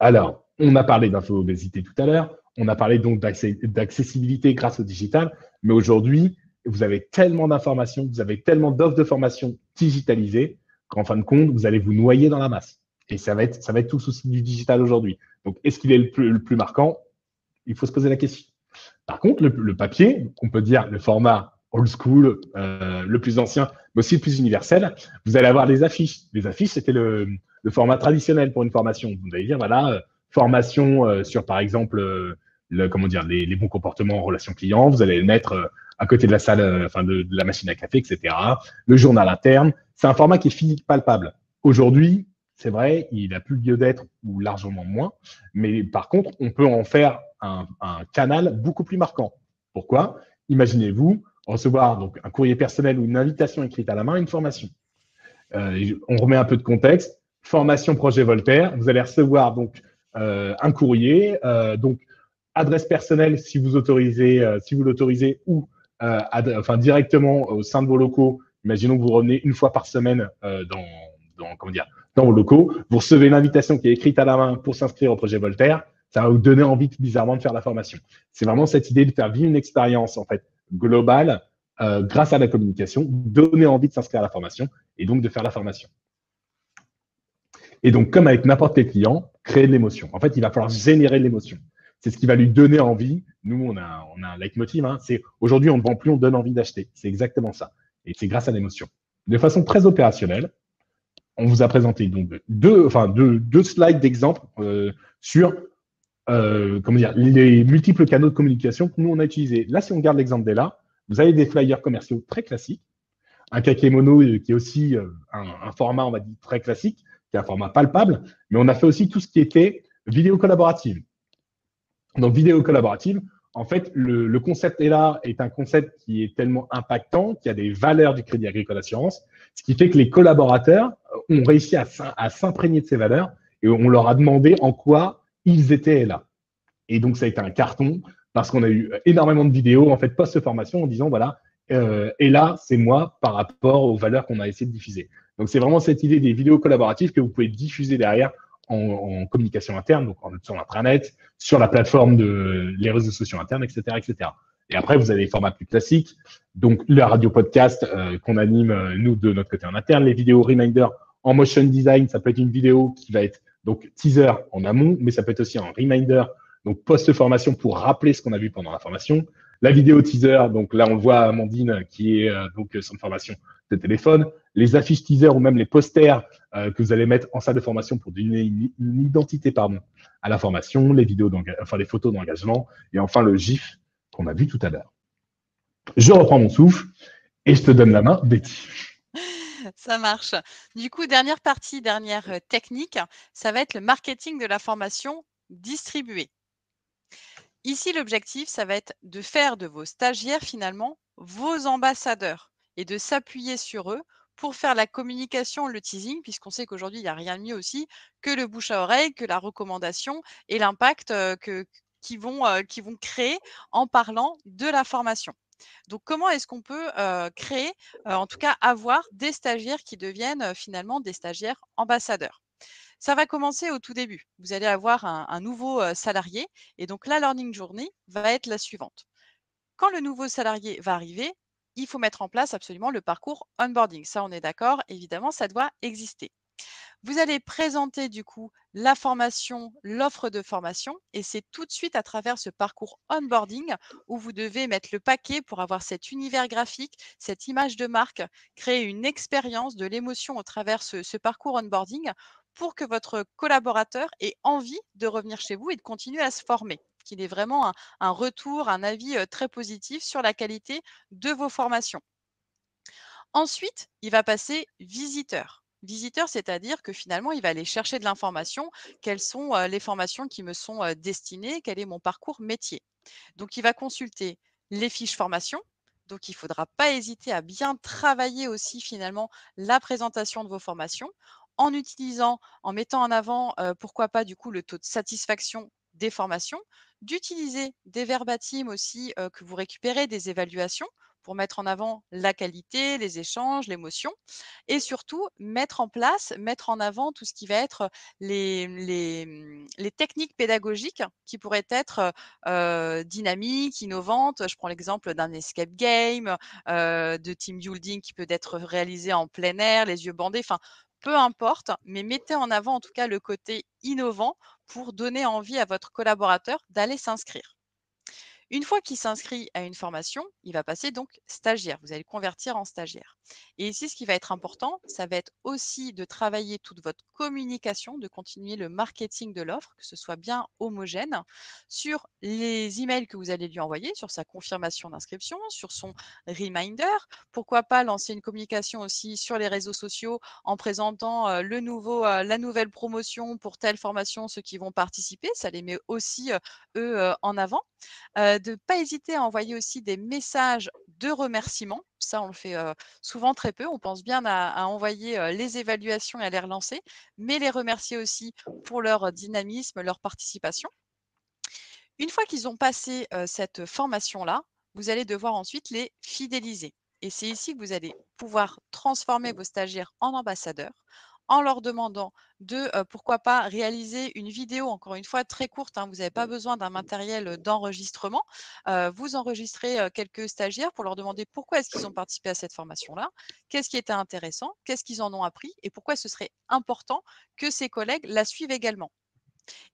S1: Alors, on a parlé d'info-obésité tout à l'heure, on a parlé donc d'accessibilité grâce au digital, mais aujourd'hui, vous avez tellement d'informations, vous avez tellement d'offres de formation digitalisées qu'en fin de compte, vous allez vous noyer dans la masse. Et ça va être tout le souci du digital aujourd'hui. Donc, est-ce qu'il est le plus marquant? Il faut se poser la question. Par contre, le papier, on peut dire le format old school, le plus ancien, mais aussi le plus universel, vous allez avoir les affiches. Les affiches, c'était le format traditionnel pour une formation. Vous allez dire, voilà, formation sur, par exemple, les bons comportements en relation client. Vous allez le mettre à côté de la salle, de la machine à café, etc. Le journal interne. C'est un format qui est physique, palpable. Aujourd'hui, c'est vrai, il n'a plus lieu d'être ou largement moins. Mais par contre, on peut en faire un canal beaucoup plus marquant. Pourquoi? Imaginez-vous recevoir donc un courrier personnel ou une invitation écrite à la main à une formation. On remet un peu de contexte. Formation projet Voltaire. Vous allez recevoir donc un courrier, donc adresse personnelle si vous autorisez, si vous l'autorisez, ou enfin directement au sein de vos locaux. Imaginons que vous revenez une fois par semaine dans vos locaux. Vous recevez l'invitation qui est écrite à la main pour s'inscrire au projet Voltaire. Ça va vous donner envie bizarrement de faire la formation. C'est vraiment cette idée de faire vivre une expérience en fait globale grâce à la communication, donner envie de s'inscrire à la formation et donc de faire la formation. Et donc, comme avec n'importe quel client, créer de l'émotion. En fait, il va falloir générer de l'émotion. C'est ce qui va lui donner envie. Nous, on a un leitmotiv. Hein, c'est aujourd'hui, on ne vend plus, on donne envie d'acheter. C'est exactement ça. Et c'est grâce à l'émotion. De façon très opérationnelle, on vous a présenté donc deux slides d'exemple sur comment dire, les multiples canaux de communication que nous, on a utilisés. Là, si on regarde l'exemple d'Ella, vous avez des flyers commerciaux très classiques, un kakémono qui est aussi un format, on va dire, très classique, qui est un format palpable, mais on a fait aussi tout ce qui était vidéo collaborative. Donc, vidéo collaborative, en fait, le concept est un concept qui est tellement impactant, qui a des valeurs du Crédit Agricole Assurance, ce qui fait que les collaborateurs ont réussi à s'imprégner de ces valeurs et on leur a demandé en quoi ils étaient là. Et donc, ça a été un carton parce qu'on a eu énormément de vidéos, en fait, post-formation en disant, voilà, et là, c'est moi par rapport aux valeurs qu'on a essayé de diffuser. Donc, c'est vraiment cette idée des vidéos collaboratives que vous pouvez diffuser derrière en communication interne, donc sur l'intranet, sur la plateforme les réseaux sociaux internes, etc., etc. Et après, vous avez les formats plus classiques, donc la radio podcast qu'on anime, nous, de notre côté en interne, les vidéos reminder en motion design, ça peut être une vidéo qui va être donc teaser en amont, mais ça peut être aussi un reminder, donc post-formation pour rappeler ce qu'on a vu pendant la formation. La vidéo teaser, donc là, on le voit Amandine qui est donc sur une formation de téléphone. Les affiches teaser ou même les posters que vous allez mettre en salle de formation pour donner une identité à la formation, les les photos d'engagement et enfin le GIF qu'on a vu tout à l'heure. Je reprends mon souffle et je te donne la main, Betty.
S2: Ça marche. Du coup, dernière partie, dernière technique, ça va être le marketing de la formation distribuée. Ici, l'objectif, ça va être de faire de vos stagiaires finalement vos ambassadeurs et de s'appuyer sur eux pour faire la communication, le teasing, puisqu'on sait qu'aujourd'hui, il n'y a rien de mieux aussi que le bouche à oreille, que la recommandation et l'impact qu'ils vont créer en parlant de la formation. Donc, comment est-ce qu'on peut créer, en tout cas avoir des stagiaires qui deviennent finalement des stagiaires ambassadeurs? Ça va commencer au tout début. Vous allez avoir un nouveau salarié et donc la learning journey va être la suivante. Quand le nouveau salarié va arriver, il faut mettre en place absolument le parcours onboarding. Ça, on est d'accord, évidemment, ça doit exister. Vous allez présenter du coup la formation, l'offre de formation, et c'est tout de suite à travers ce parcours onboarding où vous devez mettre le paquet pour avoir cet univers graphique, cette image de marque, créer une expérience de l'émotion au travers ce parcours onboarding pour que votre collaborateur ait envie de revenir chez vous et de continuer à se former, qu'il ait vraiment un retour, un avis très positif sur la qualité de vos formations. Ensuite, il va passer visiteur. Visiteur, c'est-à-dire que finalement, il va aller chercher de l'information. Quelles sont les formations qui me sont destinées? Quel est mon parcours métier? Donc, il va consulter les fiches formation. Donc, il ne faudra pas hésiter à bien travailler aussi finalement la présentation de vos formations en utilisant, en mettant en avant, pourquoi pas du coup, le taux de satisfaction des formations, d'utiliser des verbatims aussi que vous récupérez des évaluations pour mettre en avant la qualité, les échanges, l'émotion et surtout mettre en place, mettre en avant tout ce qui va être les techniques pédagogiques qui pourraient être dynamiques, innovantes. Je prends l'exemple d'un escape game, de team building qui peut être réalisé en plein air, les yeux bandés, enfin peu importe, mais mettez en avant en tout cas le côté innovant pour donner envie à votre collaborateur d'aller s'inscrire. Une fois qu'il s'inscrit à une formation, il va passer donc stagiaire. Vous allez le convertir en stagiaire. Et ici, ce qui va être important, ça va être aussi de travailler toute votre communication, de continuer le marketing de l'offre, que ce soit bien homogène, sur les emails que vous allez lui envoyer, sur sa confirmation d'inscription, sur son reminder. Pourquoi pas lancer une communication aussi sur les réseaux sociaux en présentant la nouvelle promotion pour telle formation, ceux qui vont participer. Ça les met aussi, eux, en avant. De ne pas hésiter à envoyer aussi des messages de remerciement. Ça, on le fait souvent très peu. On pense bien à envoyer les évaluations et à les relancer, mais les remercier aussi pour leur dynamisme, leur participation. Une fois qu'ils ont passé cette formation-là, vous allez devoir ensuite les fidéliser. Et c'est ici que vous allez pouvoir transformer vos stagiaires en ambassadeurs en leur demandant de, pourquoi pas, réaliser une vidéo, encore une fois, très courte, hein, vous n'avez pas besoin d'un matériel d'enregistrement. Vous enregistrez quelques stagiaires pour leur demander pourquoi est-ce qu'ils ont participé à cette formation-là, qu'est-ce qui était intéressant, qu'est-ce qu'ils en ont appris et pourquoi ce serait important que ses collègues la suivent également.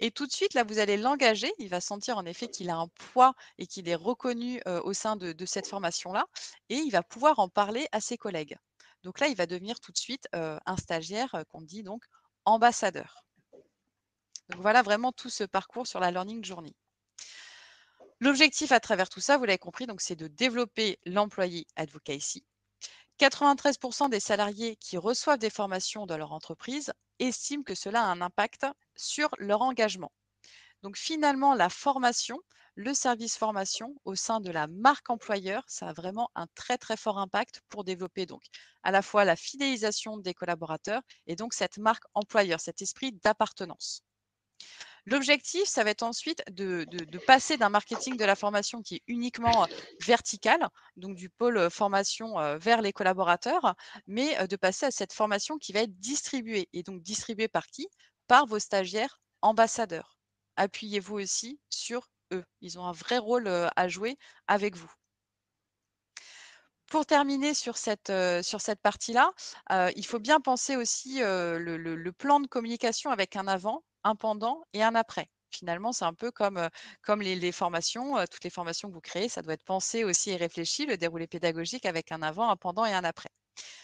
S2: Et tout de suite, là, vous allez l'engager. Il va sentir en effet qu'il a un poids et qu'il est reconnu au sein de cette formation-là. Et il va pouvoir en parler à ses collègues. Donc là, il va devenir tout de suite un stagiaire qu'on dit donc ambassadeur. Donc voilà vraiment tout ce parcours sur la Learning Journey. L'objectif à travers tout ça, vous l'avez compris, donc c'est de développer l'employé advocacy. 93% des salariés qui reçoivent des formations dans leur entreprise estiment que cela a un impact sur leur engagement. Donc finalement, la formation, le service formation au sein de la marque employeur, ça a vraiment un très très fort impact pour développer donc à la fois la fidélisation des collaborateurs et donc cette marque employeur, cet esprit d'appartenance. L'objectif, ça va être ensuite de passer d'un marketing de la formation qui est uniquement vertical, donc du pôle formation vers les collaborateurs, mais de passer à cette formation qui va être distribuée. Et donc distribuée par qui? Par vos stagiaires ambassadeurs. Appuyez-vous aussi sur eux. Ils ont un vrai rôle à jouer avec vous. Pour terminer sur cette partie-là, il faut bien penser aussi le plan de communication avec un avant, un pendant et un après. Finalement, c'est un peu comme les formations, toutes les formations que vous créez, ça doit être pensé aussi et réfléchi, le déroulé pédagogique avec un avant, un pendant et un après.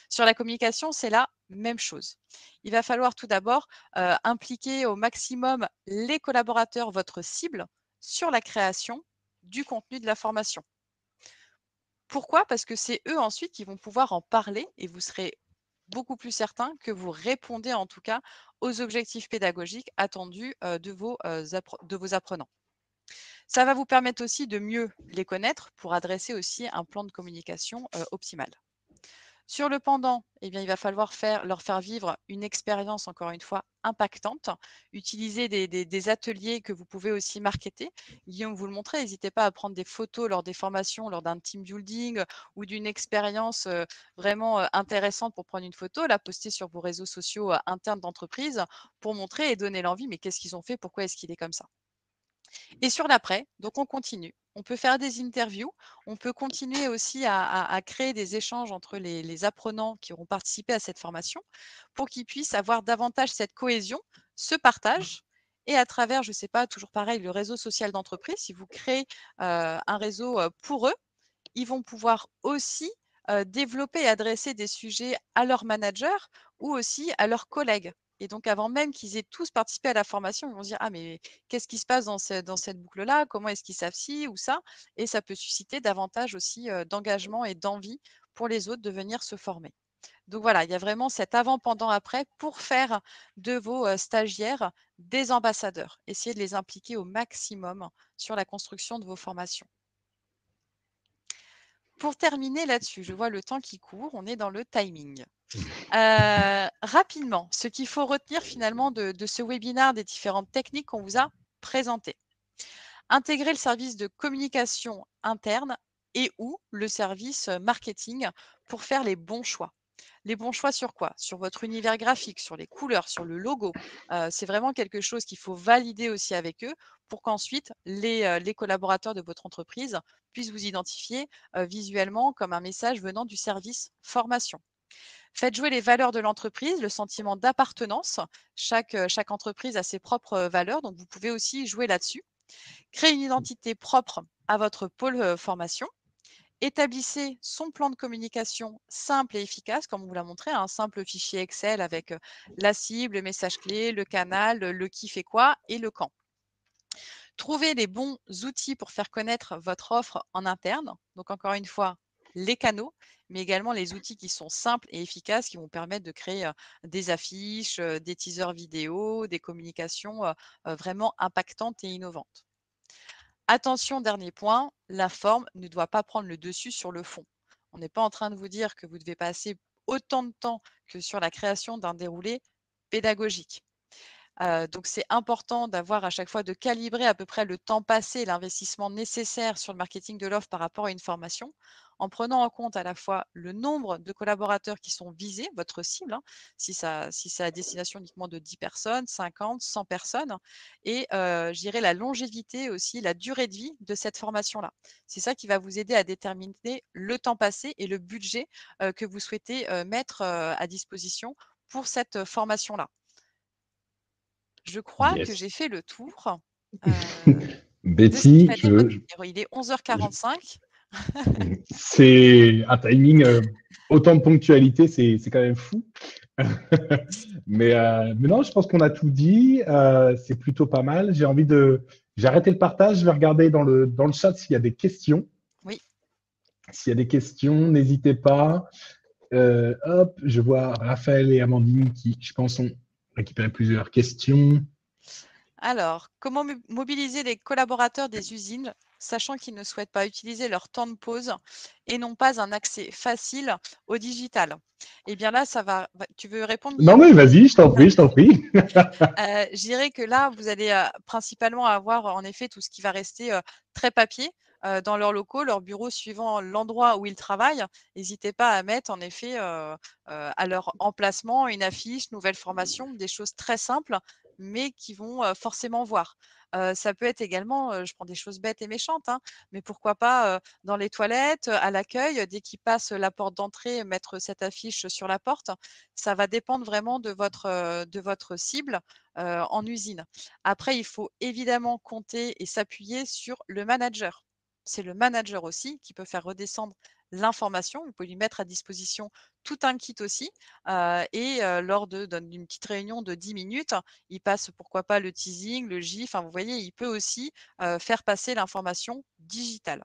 S2: Sur la communication, c'est la même chose. Il va falloir tout d'abord impliquer au maximum les collaborateurs, votre cible, sur la création du contenu de la formation. Pourquoi? Parce que c'est eux ensuite qui vont pouvoir en parler et vous serez beaucoup plus certain que vous répondez en tout cas aux objectifs pédagogiques attendus de vos apprenants. Ça va vous permettre aussi de mieux les connaître pour adresser aussi un plan de communication optimal. Sur le pendant, eh bien, il va falloir leur faire vivre une expérience, encore une fois, impactante. Utiliser des ateliers que vous pouvez aussi marketer. Guillaume vous le montrait, n'hésitez pas à prendre des photos lors des formations, lors d'un team building ou d'une expérience vraiment intéressante pour prendre une photo, la poster sur vos réseaux sociaux internes d'entreprise pour montrer et donner l'envie, mais qu'est-ce qu'ils ont fait, pourquoi est-ce qu'il est comme ça. Et sur l'après, donc on continue. On peut faire des interviews, on peut continuer aussi à créer des échanges entre les apprenants qui auront participé à cette formation pour qu'ils puissent avoir davantage cette cohésion, ce partage. Et à travers, je ne sais pas, toujours pareil, le réseau social d'entreprise, si vous créez un réseau pour eux, ils vont pouvoir aussi développer et adresser des sujets à leurs managers ou aussi à leurs collègues. Et donc, avant même qu'ils aient tous participé à la formation, ils vont se dire: «Ah, mais qu'est-ce qui se passe dans cette boucle-là? Comment est-ce qu'ils savent ci ou ça?» Et ça peut susciter davantage aussi d'engagement et d'envie pour les autres de venir se former. Donc voilà, il y a vraiment cet avant, pendant, après pour faire de vos stagiaires des ambassadeurs. Essayez de les impliquer au maximum sur la construction de vos formations. Pour terminer là-dessus, je vois le temps qui court, on est dans le timing. Rapidement, ce qu'il faut retenir finalement de ce webinaire, des différentes techniques qu'on vous a présentées. Intégrer le service de communication interne et ou le service marketing pour faire les bons choix. Les bons choix sur quoi? Sur votre univers graphique, sur les couleurs, sur le logo. C'est vraiment quelque chose qu'il faut valider aussi avec eux pour qu'ensuite les collaborateurs de votre entreprise puissent vous identifier visuellement comme un message venant du service formation. Faites jouer les valeurs de l'entreprise, le sentiment d'appartenance. Chaque entreprise a ses propres valeurs, donc vous pouvez aussi jouer là-dessus. Créez une identité propre à votre pôle formation. Établissez son plan de communication simple et efficace, comme on vous l'a montré, un simple fichier Excel avec la cible, le message clé, le canal, le qui fait quoi et le quand. Trouvez les bons outils pour faire connaître votre offre en interne. Donc, encore une fois, les canaux, mais également les outils qui sont simples et efficaces qui vont permettre de créer des affiches, des teasers vidéo, des communications vraiment impactantes et innovantes. Attention, dernier point, la forme ne doit pas prendre le dessus sur le fond. On n'est pas en train de vous dire que vous devez passer autant de temps que sur la création d'un déroulé pédagogique. Donc, c'est important d'avoir à chaque fois de calibrer à peu près le temps passé et l'investissement nécessaire sur le marketing de l'offre par rapport à une formation, en prenant en compte à la fois le nombre de collaborateurs qui sont visés, votre cible, hein, si c'est à destination uniquement de 10 personnes, 50, 100 personnes, et je dirais la longévité aussi, la durée de vie de cette formation-là. C'est ça qui va vous aider à déterminer le temps passé et le budget que vous souhaitez mettre à disposition pour cette formation-là. Je crois que
S1: Yes.
S2: j'ai fait le tour de ce qu'il
S1: Betty,
S2: fallait retenir. Il est 11h45.
S1: c'est un timing, autant de ponctualité, c'est quand même fou. Mais non, je pense qu'on a tout dit. C'est plutôt pas mal. J'ai arrêté le partage. Je vais regarder dans le chat s'il y a des questions.
S2: Oui.
S1: S'il y a des questions, n'hésitez pas. Hop, je vois Raphaël et Amandine qui, je pense, ont récupéré plusieurs questions.
S2: Alors, comment mobiliser les collaborateurs des usines, sachant qu'ils ne souhaitent pas utiliser leur temps de pause et n'ont pas un accès facile au digital? Eh bien là, tu veux répondre,
S1: Non,
S2: Guillaume?
S1: mais vas-y, je t'en prie, je t'en prie.
S2: Je dirais que là, vous allez principalement avoir en effet tout ce qui va rester très papier dans leurs locaux, leurs bureaux, suivant l'endroit où ils travaillent. N'hésitez pas à mettre en effet à leur emplacement une affiche, nouvelle formation, des choses très simples, mais qui vont forcément voir. Ça peut être également, je prends des choses bêtes et méchantes, hein, mais pourquoi pas dans les toilettes, à l'accueil, dès qu'ils passent la porte d'entrée, mettre cette affiche sur la porte. Ça va dépendre vraiment de votre cible en usine. Après, il faut évidemment compter et s'appuyer sur le manager. C'est le manager aussi qui peut faire redescendre l'information. Vous pouvez lui mettre à disposition tout un kit aussi. Et lors d'une petite réunion de 10 minutes, il passe pourquoi pas le teasing, le GIF. Enfin, vous voyez, il peut aussi faire passer l'information digitale.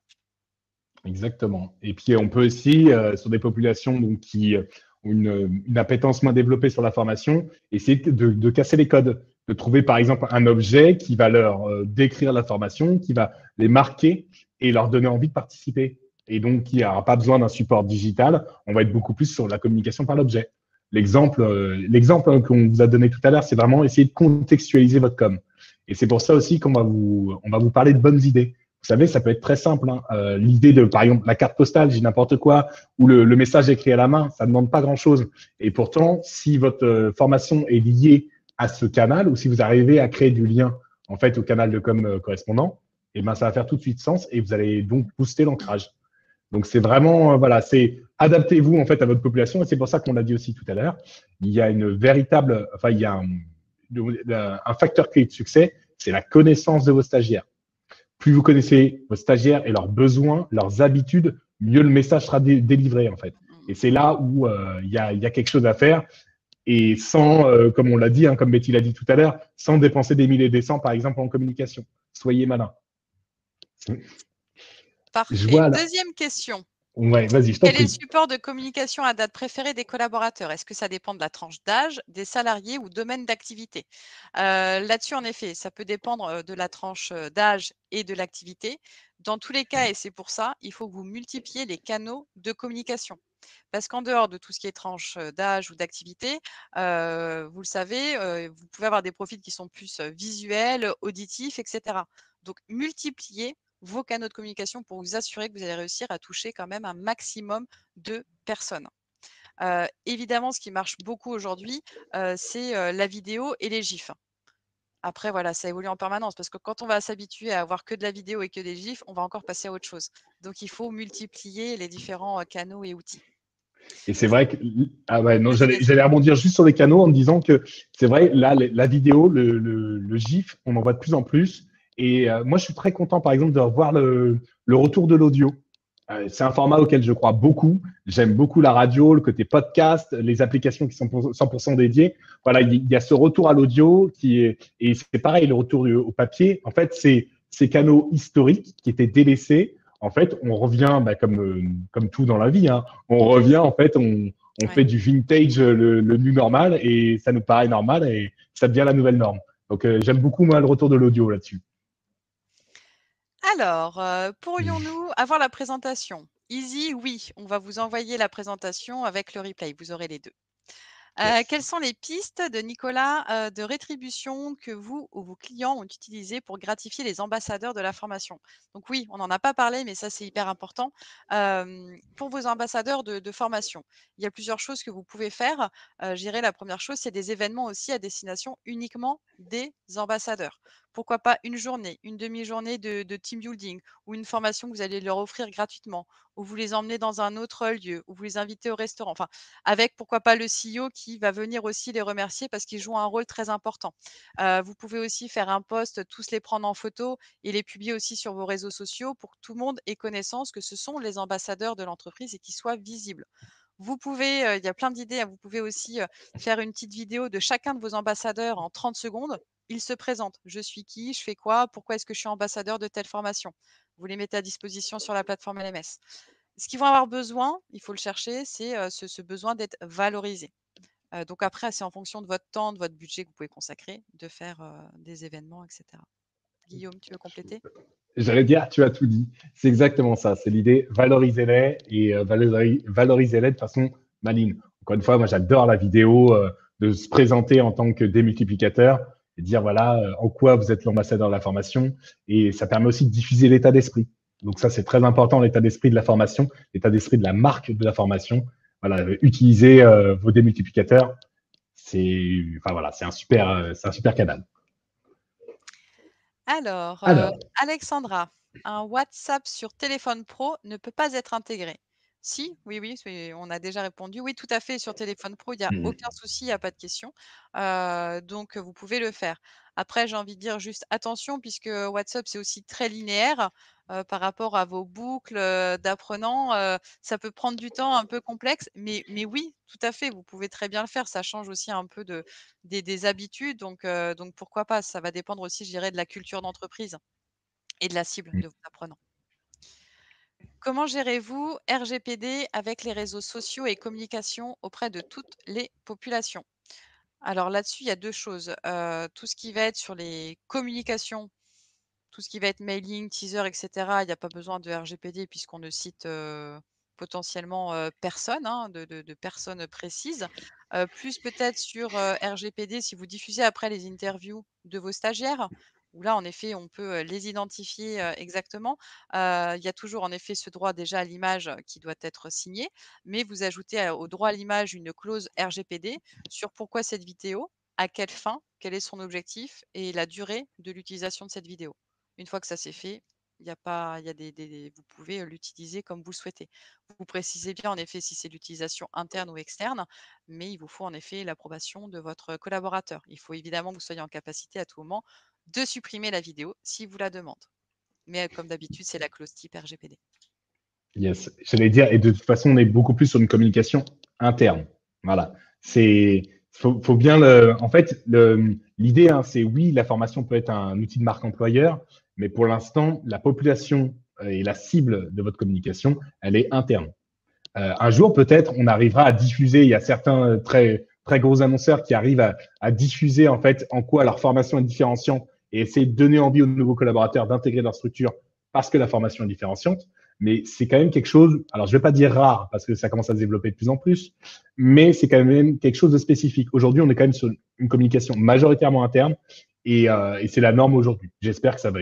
S1: Exactement. Et puis, on peut aussi, sur des populations donc, qui ont une appétence moins développée sur la formation, essayer de casser les codes, de trouver par exemple un objet qui va leur décrire la formation, qui va les marquer et leur donner envie de participer. Et donc, qui n'aura pas besoin d'un support digital. On va être beaucoup plus sur la communication par l'objet. L'exemple qu'on vous a donné tout à l'heure, c'est vraiment essayer de contextualiser votre com. Et c'est pour ça aussi qu'on va vous parler de bonnes idées. Vous savez, ça peut être très simple. Hein. L'idée de, par exemple, la carte postale, j'ai n'importe quoi, ou le message écrit à la main, ça ne demande pas grand-chose. Et pourtant, si votre formation est liée à ce canal, ou si vous arrivez à créer du lien en fait au canal de com correspondant, eh ben, ça va faire tout de suite sens et vous allez donc booster l'ancrage. Donc, c'est vraiment, voilà, c'est adaptez-vous en fait à votre population. Et c'est pour ça qu'on l'a dit aussi tout à l'heure. Il y a il y a un facteur clé de succès, c'est la connaissance de vos stagiaires. Plus vous connaissez vos stagiaires et leurs besoins, leurs habitudes, mieux le message sera délivré en fait. Et c'est là où il y a quelque chose à faire et sans, comme on l'a dit, hein, comme Betty l'a dit tout à l'heure, sans dépenser des milliers et des cents par exemple en communication. Soyez malin.
S2: Parfait. Deuxième question.
S1: Ouais, vas-y, je t'en
S2: Quel est le
S1: prie.
S2: support de communication à date préféré des collaborateurs? Est-ce que ça dépend de la tranche d'âge, des salariés ou domaine d'activité? Là-dessus, en effet, ça peut dépendre de la tranche d'âge et de l'activité. Dans tous les cas, et c'est pour ça, il faut que vous multipliez les canaux de communication. Parce qu'en dehors de tout ce qui est tranche d'âge ou d'activité, vous le savez, vous pouvez avoir des profils qui sont plus visuels, auditifs, etc. Donc, multipliez vos canaux de communication pour vous assurer que vous allez réussir à toucher quand même un maximum de personnes. Évidemment, ce qui marche beaucoup aujourd'hui, c'est la vidéo et les GIFs. Après, voilà, ça évolue en permanence parce que quand on va s'habituer à avoir que de la vidéo et que des GIFs, on va encore passer à autre chose. Donc, il faut multiplier les différents canaux et outils.
S1: Et c'est vrai que non,
S2: Vas-y.
S1: j'allais rebondir juste sur les canaux en me disant que c'est vrai, là, la vidéo, le GIF, on en voit de plus en plus. Et moi, je suis très content, par exemple, de revoir le retour de l'audio. C'est un format auquel je crois beaucoup. J'aime beaucoup la radio, le côté podcast, les applications qui sont 100% dédiées. Voilà, il y a ce retour à l'audio et c'est pareil, le retour au papier. En fait, c'est ces canaux historiques qui étaient délaissés. En fait, on revient, comme tout dans la vie, hein, on revient, en fait, on fait du vintage le new normal et ça nous paraît normal et ça devient la nouvelle norme. Donc, j'aime beaucoup, moi, le retour de l'audio là-dessus.
S2: Alors, pourrions-nous avoir la présentation? Easy, oui, on va vous envoyer la présentation avec le replay, vous aurez les 2.
S1: Yes.
S2: Quelles sont les pistes de Nicolas, de rétribution que vous ou vos clients ont utilisées pour gratifier les ambassadeurs de la formation? Donc oui, on n'en a pas parlé, mais ça, c'est hyper important. Pour vos ambassadeurs de formation, il y a plusieurs choses que vous pouvez faire. Je dirais la première chose, c'est des événements aussi à destination uniquement des ambassadeurs. Pourquoi pas une journée, une demi-journée de team building ou une formation que vous allez leur offrir gratuitement, ou vous les emmenez dans un autre lieu, ou vous les invitez au restaurant. Enfin, avec pourquoi pas le CEO qui va venir aussi les remercier parce qu'ils jouent un rôle très important. Vous pouvez aussi faire un post, tous les prendre en photo et les publier aussi sur vos réseaux sociaux pour que tout le monde ait connaissance que ce sont les ambassadeurs de l'entreprise et qu'ils soient visibles. Vous pouvez, il y a plein d'idées, hein, vous pouvez aussi faire une petite vidéo de chacun de vos ambassadeurs en 30 secondes. Ils se présentent. Je suis qui? Je fais quoi? Pourquoi est-ce que je suis ambassadeur de telle formation? Vous les mettez à disposition sur la plateforme LMS. Ce qu'ils vont avoir besoin, il faut le chercher, c'est ce besoin d'être valorisé. Donc après, c'est en fonction de votre temps, de votre budget que vous pouvez consacrer, de faire des événements, etc. Guillaume, tu veux compléter?
S1: J'allais dire, tu as tout dit. C'est exactement ça. C'est l'idée, valorisez-les et valorisez-les de façon maligne. Encore une fois, moi, j'adore la vidéo de se présenter en tant que démultiplicateur et dire, voilà, en quoi vous êtes l'ambassadeur de la formation. Et ça permet aussi de diffuser l'état d'esprit. Donc ça, c'est très important, l'état d'esprit de la formation, l'état d'esprit de la marque de la formation. Voilà, utilisez vos démultiplicateurs. Enfin voilà, c'est un super canal.
S2: Alors,
S1: Alors,
S2: Alexandra, un WhatsApp sur téléphone pro ne peut pas être intégré. Si, oui, oui, on a déjà répondu. Oui, tout à fait, sur téléphone pro, il n'y a aucun souci, il n'y a pas de question. Donc, vous pouvez le faire. Après, j'ai envie de dire juste attention, puisque WhatsApp, c'est aussi très linéaire par rapport à vos boucles d'apprenants. Ça peut prendre du temps un peu complexe, mais oui, tout à fait, vous pouvez très bien le faire. Ça change aussi un peu des habitudes, donc pourquoi pas? Ça va dépendre aussi, je dirais, de la culture d'entreprise et de la cible de vos apprenants. Comment gérez-vous RGPD avec les réseaux sociaux et communication auprès de toutes les populations? Alors là-dessus, il y a 2 choses. Tout ce qui va être sur les communications, tout ce qui va être mailing, teaser et cetera, il n'y a pas besoin de RGPD puisqu'on ne cite, potentiellement, personne, hein, de personnes précises. Plus peut-être sur, RGPD si vous diffusez après les interviews de vos stagiaires, où là, en effet, on peut, les identifier, exactement. Il y a toujours en effet ce droit déjà à l'image, qui doit être signé, mais vous ajoutez au droit à l'image une clause RGPD sur pourquoi cette vidéo, à quelle fin, quel est son objectif et la durée de l'utilisation de cette vidéo. Une fois que ça c'est fait, il y a pas il y a vous pouvez, l'utiliser comme vous le souhaitez. Vous précisez bien en effet si c'est l'utilisation interne ou externe, mais il vous faut en effet l'approbation de votre collaborateur. Il faut évidemment que vous soyez en capacité à tout moment de supprimer la vidéo s'il vous la demande. Mais comme d'habitude, c'est la clause type RGPD.
S1: yes, j'allais dire, et de toute façon, on est beaucoup plus sur une communication interne. Voilà. Faut bien en fait, l'idée, hein, c'est oui, la formation peut être un outil de marque employeur, mais pour l'instant, la population et la cible de votre communication, elle est interne. Un jour, peut-être, on arrivera à diffuser. Il y a certains très gros annonceurs qui arrivent à diffuser, en fait, en quoi leur formation est différenciante et essayer de donner envie aux nouveaux collaborateurs d'intégrer leur structure parce que la formation est différenciante. Mais c'est quand même quelque chose, alors je vais pas dire rare parce que ça commence à se développer de plus en plus, mais c'est quand même quelque chose de spécifique. Aujourd'hui, on est quand même sur une communication majoritairement interne et c'est la norme aujourd'hui. J'espère que ça va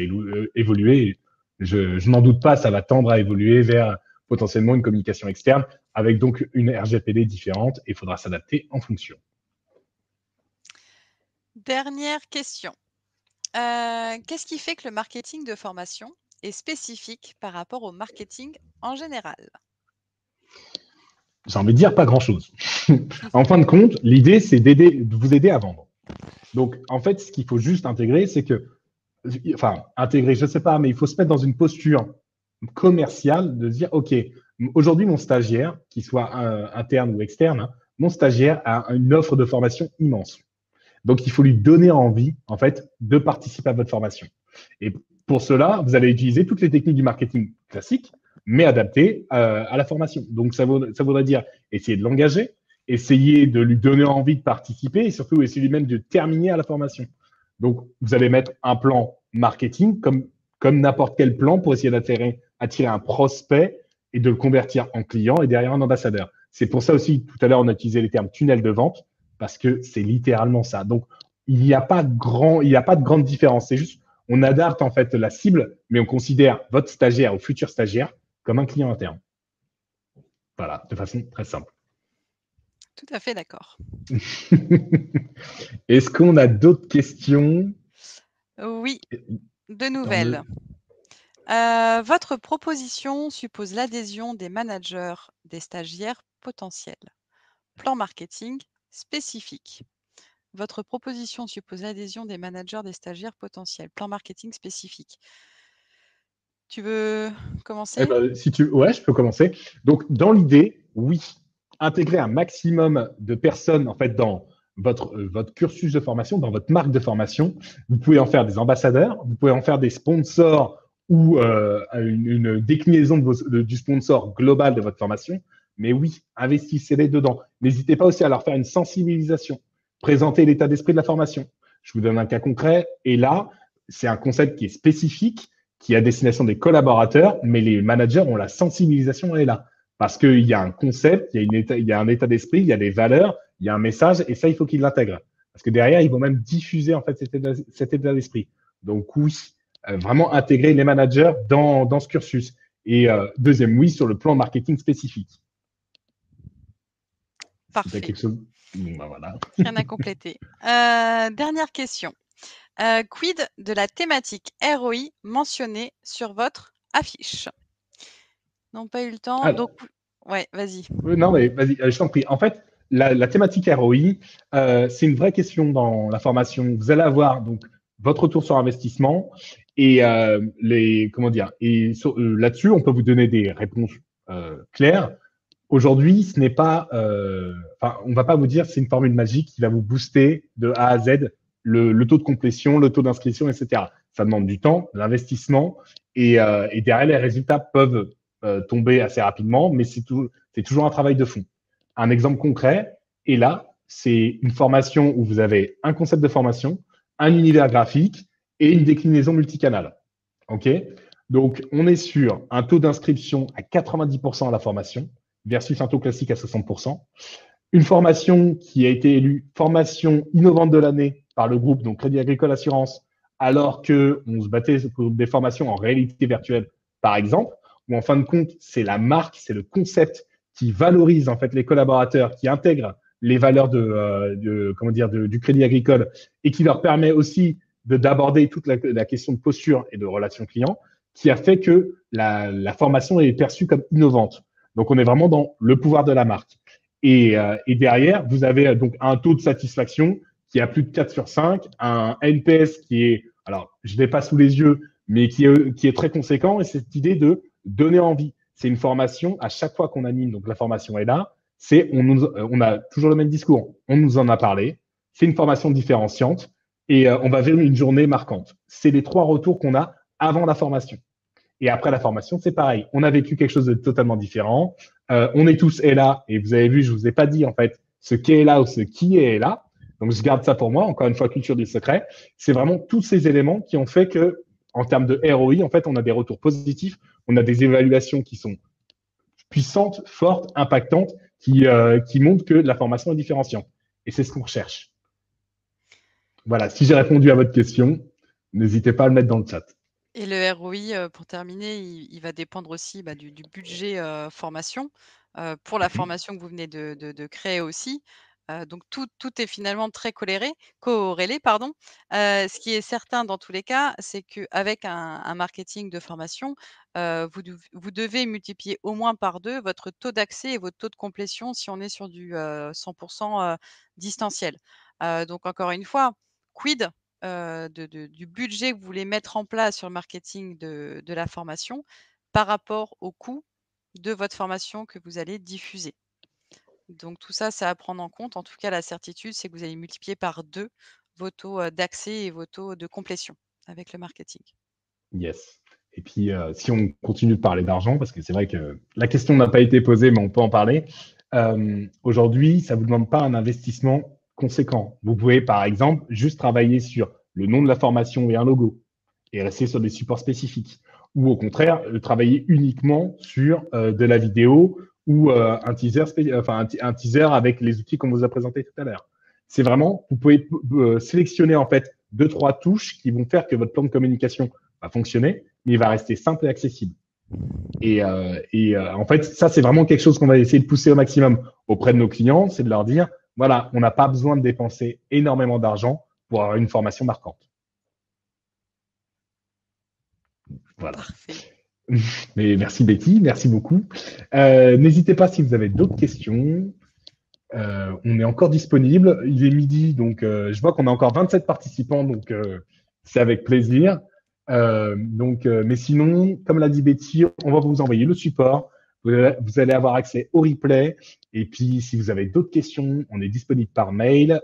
S1: évoluer. Je n'en doute pas, ça va tendre à évoluer vers potentiellement une communication externe avec donc une RGPD différente et il faudra s'adapter en fonction.
S2: Dernière question. Qu'est-ce qui fait que le marketing de formation est spécifique par rapport au marketing en général?
S1: J'ai envie de dire pas grand-chose. En fin de compte, l'idée, c'est de vous aider à vendre. Donc, en fait, ce qu'il faut juste intégrer, c'est que enfin, intégrer, je ne sais pas, mais il faut se mettre dans une posture commerciale de dire, OK, aujourd'hui, mon stagiaire, qu'il soit interne ou externe, hein, mon stagiaire a une offre de formation immense. Donc, il faut lui donner envie, en fait, de participer à votre formation. Et pour cela, vous allez utiliser toutes les techniques du marketing classique, mais adaptées à la formation. Donc, ça voudrait dire essayer de l'engager, essayer de lui donner envie de participer et surtout essayer lui-même de terminer à la formation. Donc, vous allez mettre un plan marketing comme n'importe quel plan pour essayer attirer un prospect et de le convertir en client et derrière en ambassadeur. C'est pour ça aussi, tout à l'heure, on a utilisé les termes tunnel de vente parce que c'est littéralement ça. Donc, il n'y a pas de grande différence. C'est juste, on adapte en fait la cible, mais on considère votre stagiaire ou futur stagiaire comme un client interne. Voilà, de façon très simple.
S2: Tout à fait d'accord.
S1: Est-ce qu'on a d'autres questions?
S2: Oui, de
S1: Tant
S2: nouvelles.
S1: mieux.
S2: Votre proposition suppose l'adhésion des managers des stagiaires potentiels. Plan marketing spécifique. Votre proposition suppose l'adhésion des managers des stagiaires potentiels. Plan marketing spécifique. Tu veux commencer?
S1: Ben, si tu... Ouais, je peux commencer. Donc, dans l'idée, oui, intégrer un maximum de personnes en fait dans votre cursus de formation, dans votre marque de formation. Vous pouvez en faire des ambassadeurs, vous pouvez en faire des sponsors ou une déclinaison du sponsor global de votre formation. Mais oui, investissez-les dedans. N'hésitez pas aussi à leur faire une sensibilisation, présenter l'état d'esprit de la formation. Je vous donne un cas concret. Et là, c'est un concept qui est spécifique qui est à destination des collaborateurs, mais les managers ont la sensibilisation, elle est là. Parce qu'il y a un concept, il y a un état d'esprit, il y a des valeurs, il y a un message, et ça, il faut qu'ils l'intègrent. Parce que derrière, ils vont même diffuser en fait cet état d'esprit. Donc oui, vraiment intégrer les managers dans ce cursus. Et deuxième oui, sur le plan marketing spécifique.
S2: Parfait.
S1: Si tu as quelque chose, bon, ben voilà.
S2: Rien à compléter. Dernière question. Quid de la thématique ROI mentionnée sur votre affiche? Non, pas eu le temps.
S1: Alors,
S2: Donc, ouais, vas-y.
S1: non, mais vas-y, je t'en prie. En fait, la thématique ROI, c'est une vraie question dans la formation. Vous allez avoir donc votre retour sur investissement et comment dire. Et là-dessus, on peut vous donner des réponses claires. Aujourd'hui, ce n'est pas, enfin, on va pas vous dire c'est une formule magique qui va vous booster de A à Z le taux de complétion, le taux d'inscription, etc. Ça demande du temps, de l'investissement et derrière les résultats peuvent tomber assez rapidement, mais c'est toujours un travail de fond. Un exemple concret, et là, c'est une formation où vous avez un concept de formation, un univers graphique et une déclinaison multicanale. OK? Donc, on est sur un taux d'inscription à 90% à la formation versus un taux classique à 60%. Une formation qui a été élue formation innovante de l'année par le groupe, donc Crédit Agricole Assurance, alors qu'on se battait pour des formations en réalité virtuelle, par exemple, où en fin de compte, c'est la marque, c'est le concept qui valorise en fait les collaborateurs, qui intègre les valeurs du Crédit Agricole et qui leur permet aussi d'aborder toute la question de posture et de relation client, qui a fait que la formation est perçue comme innovante. Donc, on est vraiment dans le pouvoir de la marque. Et derrière, vous avez donc un taux de satisfaction qui a plus de 4 sur 5, un NPS qui est, alors je ne l'ai pas sous les yeux, mais qui est très conséquent. Et cette idée de donner envie. C'est une formation, à chaque fois qu'on anime, donc la formation est là, on a toujours le même discours. On nous en a parlé. C'est une formation différenciante et on va vers une journée marquante. C'est les 3 retours qu'on a avant la formation. Et après la formation, c'est pareil. On a vécu quelque chose de totalement différent. On est tous là. Et vous avez vu, je vous ai pas dit en fait ce qu'est là ou ce qui est là. Donc je garde ça pour moi. Encore une fois, culture du secret. C'est vraiment tous ces éléments qui ont fait que, en termes de ROI, en fait, on a des retours positifs. On a des évaluations qui sont puissantes, fortes, impactantes, qui montrent que la formation est différenciante. Et c'est ce qu'on recherche. Voilà. Si j'ai répondu à votre question, n'hésitez pas à le mettre dans le chat.
S2: Et le ROI, pour terminer, il va dépendre aussi du budget formation pour la formation que vous venez de créer aussi. Donc tout est finalement très corrélé, pardon. Ce qui est certain dans tous les cas, c'est qu'avec un marketing de formation, vous devez multiplier au moins par 2 votre taux d'accès et votre taux de complétion si on est sur du 100% distanciel. Donc encore une fois, quid du budget que vous voulez mettre en place sur le marketing de la formation par rapport au coût de votre formation que vous allez diffuser. Donc tout ça, c'est à prendre en compte. En tout cas, la certitude, c'est que vous allez multiplier par 2 vos taux d'accès et vos taux de complétion avec le marketing.
S1: Yes. Et puis, si on continue de parler d'argent, parce que c'est vrai que la question n'a pas été posée, mais on peut en parler. Aujourd'hui, ça ne vous demande pas un investissement conséquent. Vous pouvez, par exemple, juste travailler sur le nom de la formation et un logo et rester sur des supports spécifiques. Ou au contraire, travailler uniquement sur de la vidéo ou un teaser avec les outils qu'on vous a présentés tout à l'heure. C'est vraiment, vous pouvez sélectionner en fait 2-3 touches qui vont faire que votre plan de communication va fonctionner, mais il va rester simple et accessible. Et en fait, ça, c'est vraiment quelque chose qu'on va essayer de pousser au maximum auprès de nos clients, c'est de leur dire, voilà, on n'a pas besoin de dépenser énormément d'argent pour avoir une formation marquante. Voilà.
S2: Parfait.
S1: Mais merci Betty, merci beaucoup. N'hésitez pas si vous avez d'autres questions. On est encore disponible. Il est midi, donc je vois qu'on a encore 27 participants, donc c'est avec plaisir. Mais sinon, comme l'a dit Betty, on va vous envoyer le support. Vous allez avoir accès au replay. Et puis, si vous avez d'autres questions, on est disponible par mail,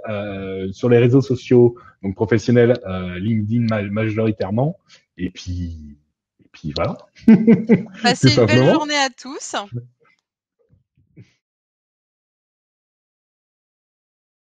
S1: sur les réseaux sociaux, donc professionnels, LinkedIn majoritairement. Et puis voilà.
S2: Passez une belle journée à tous.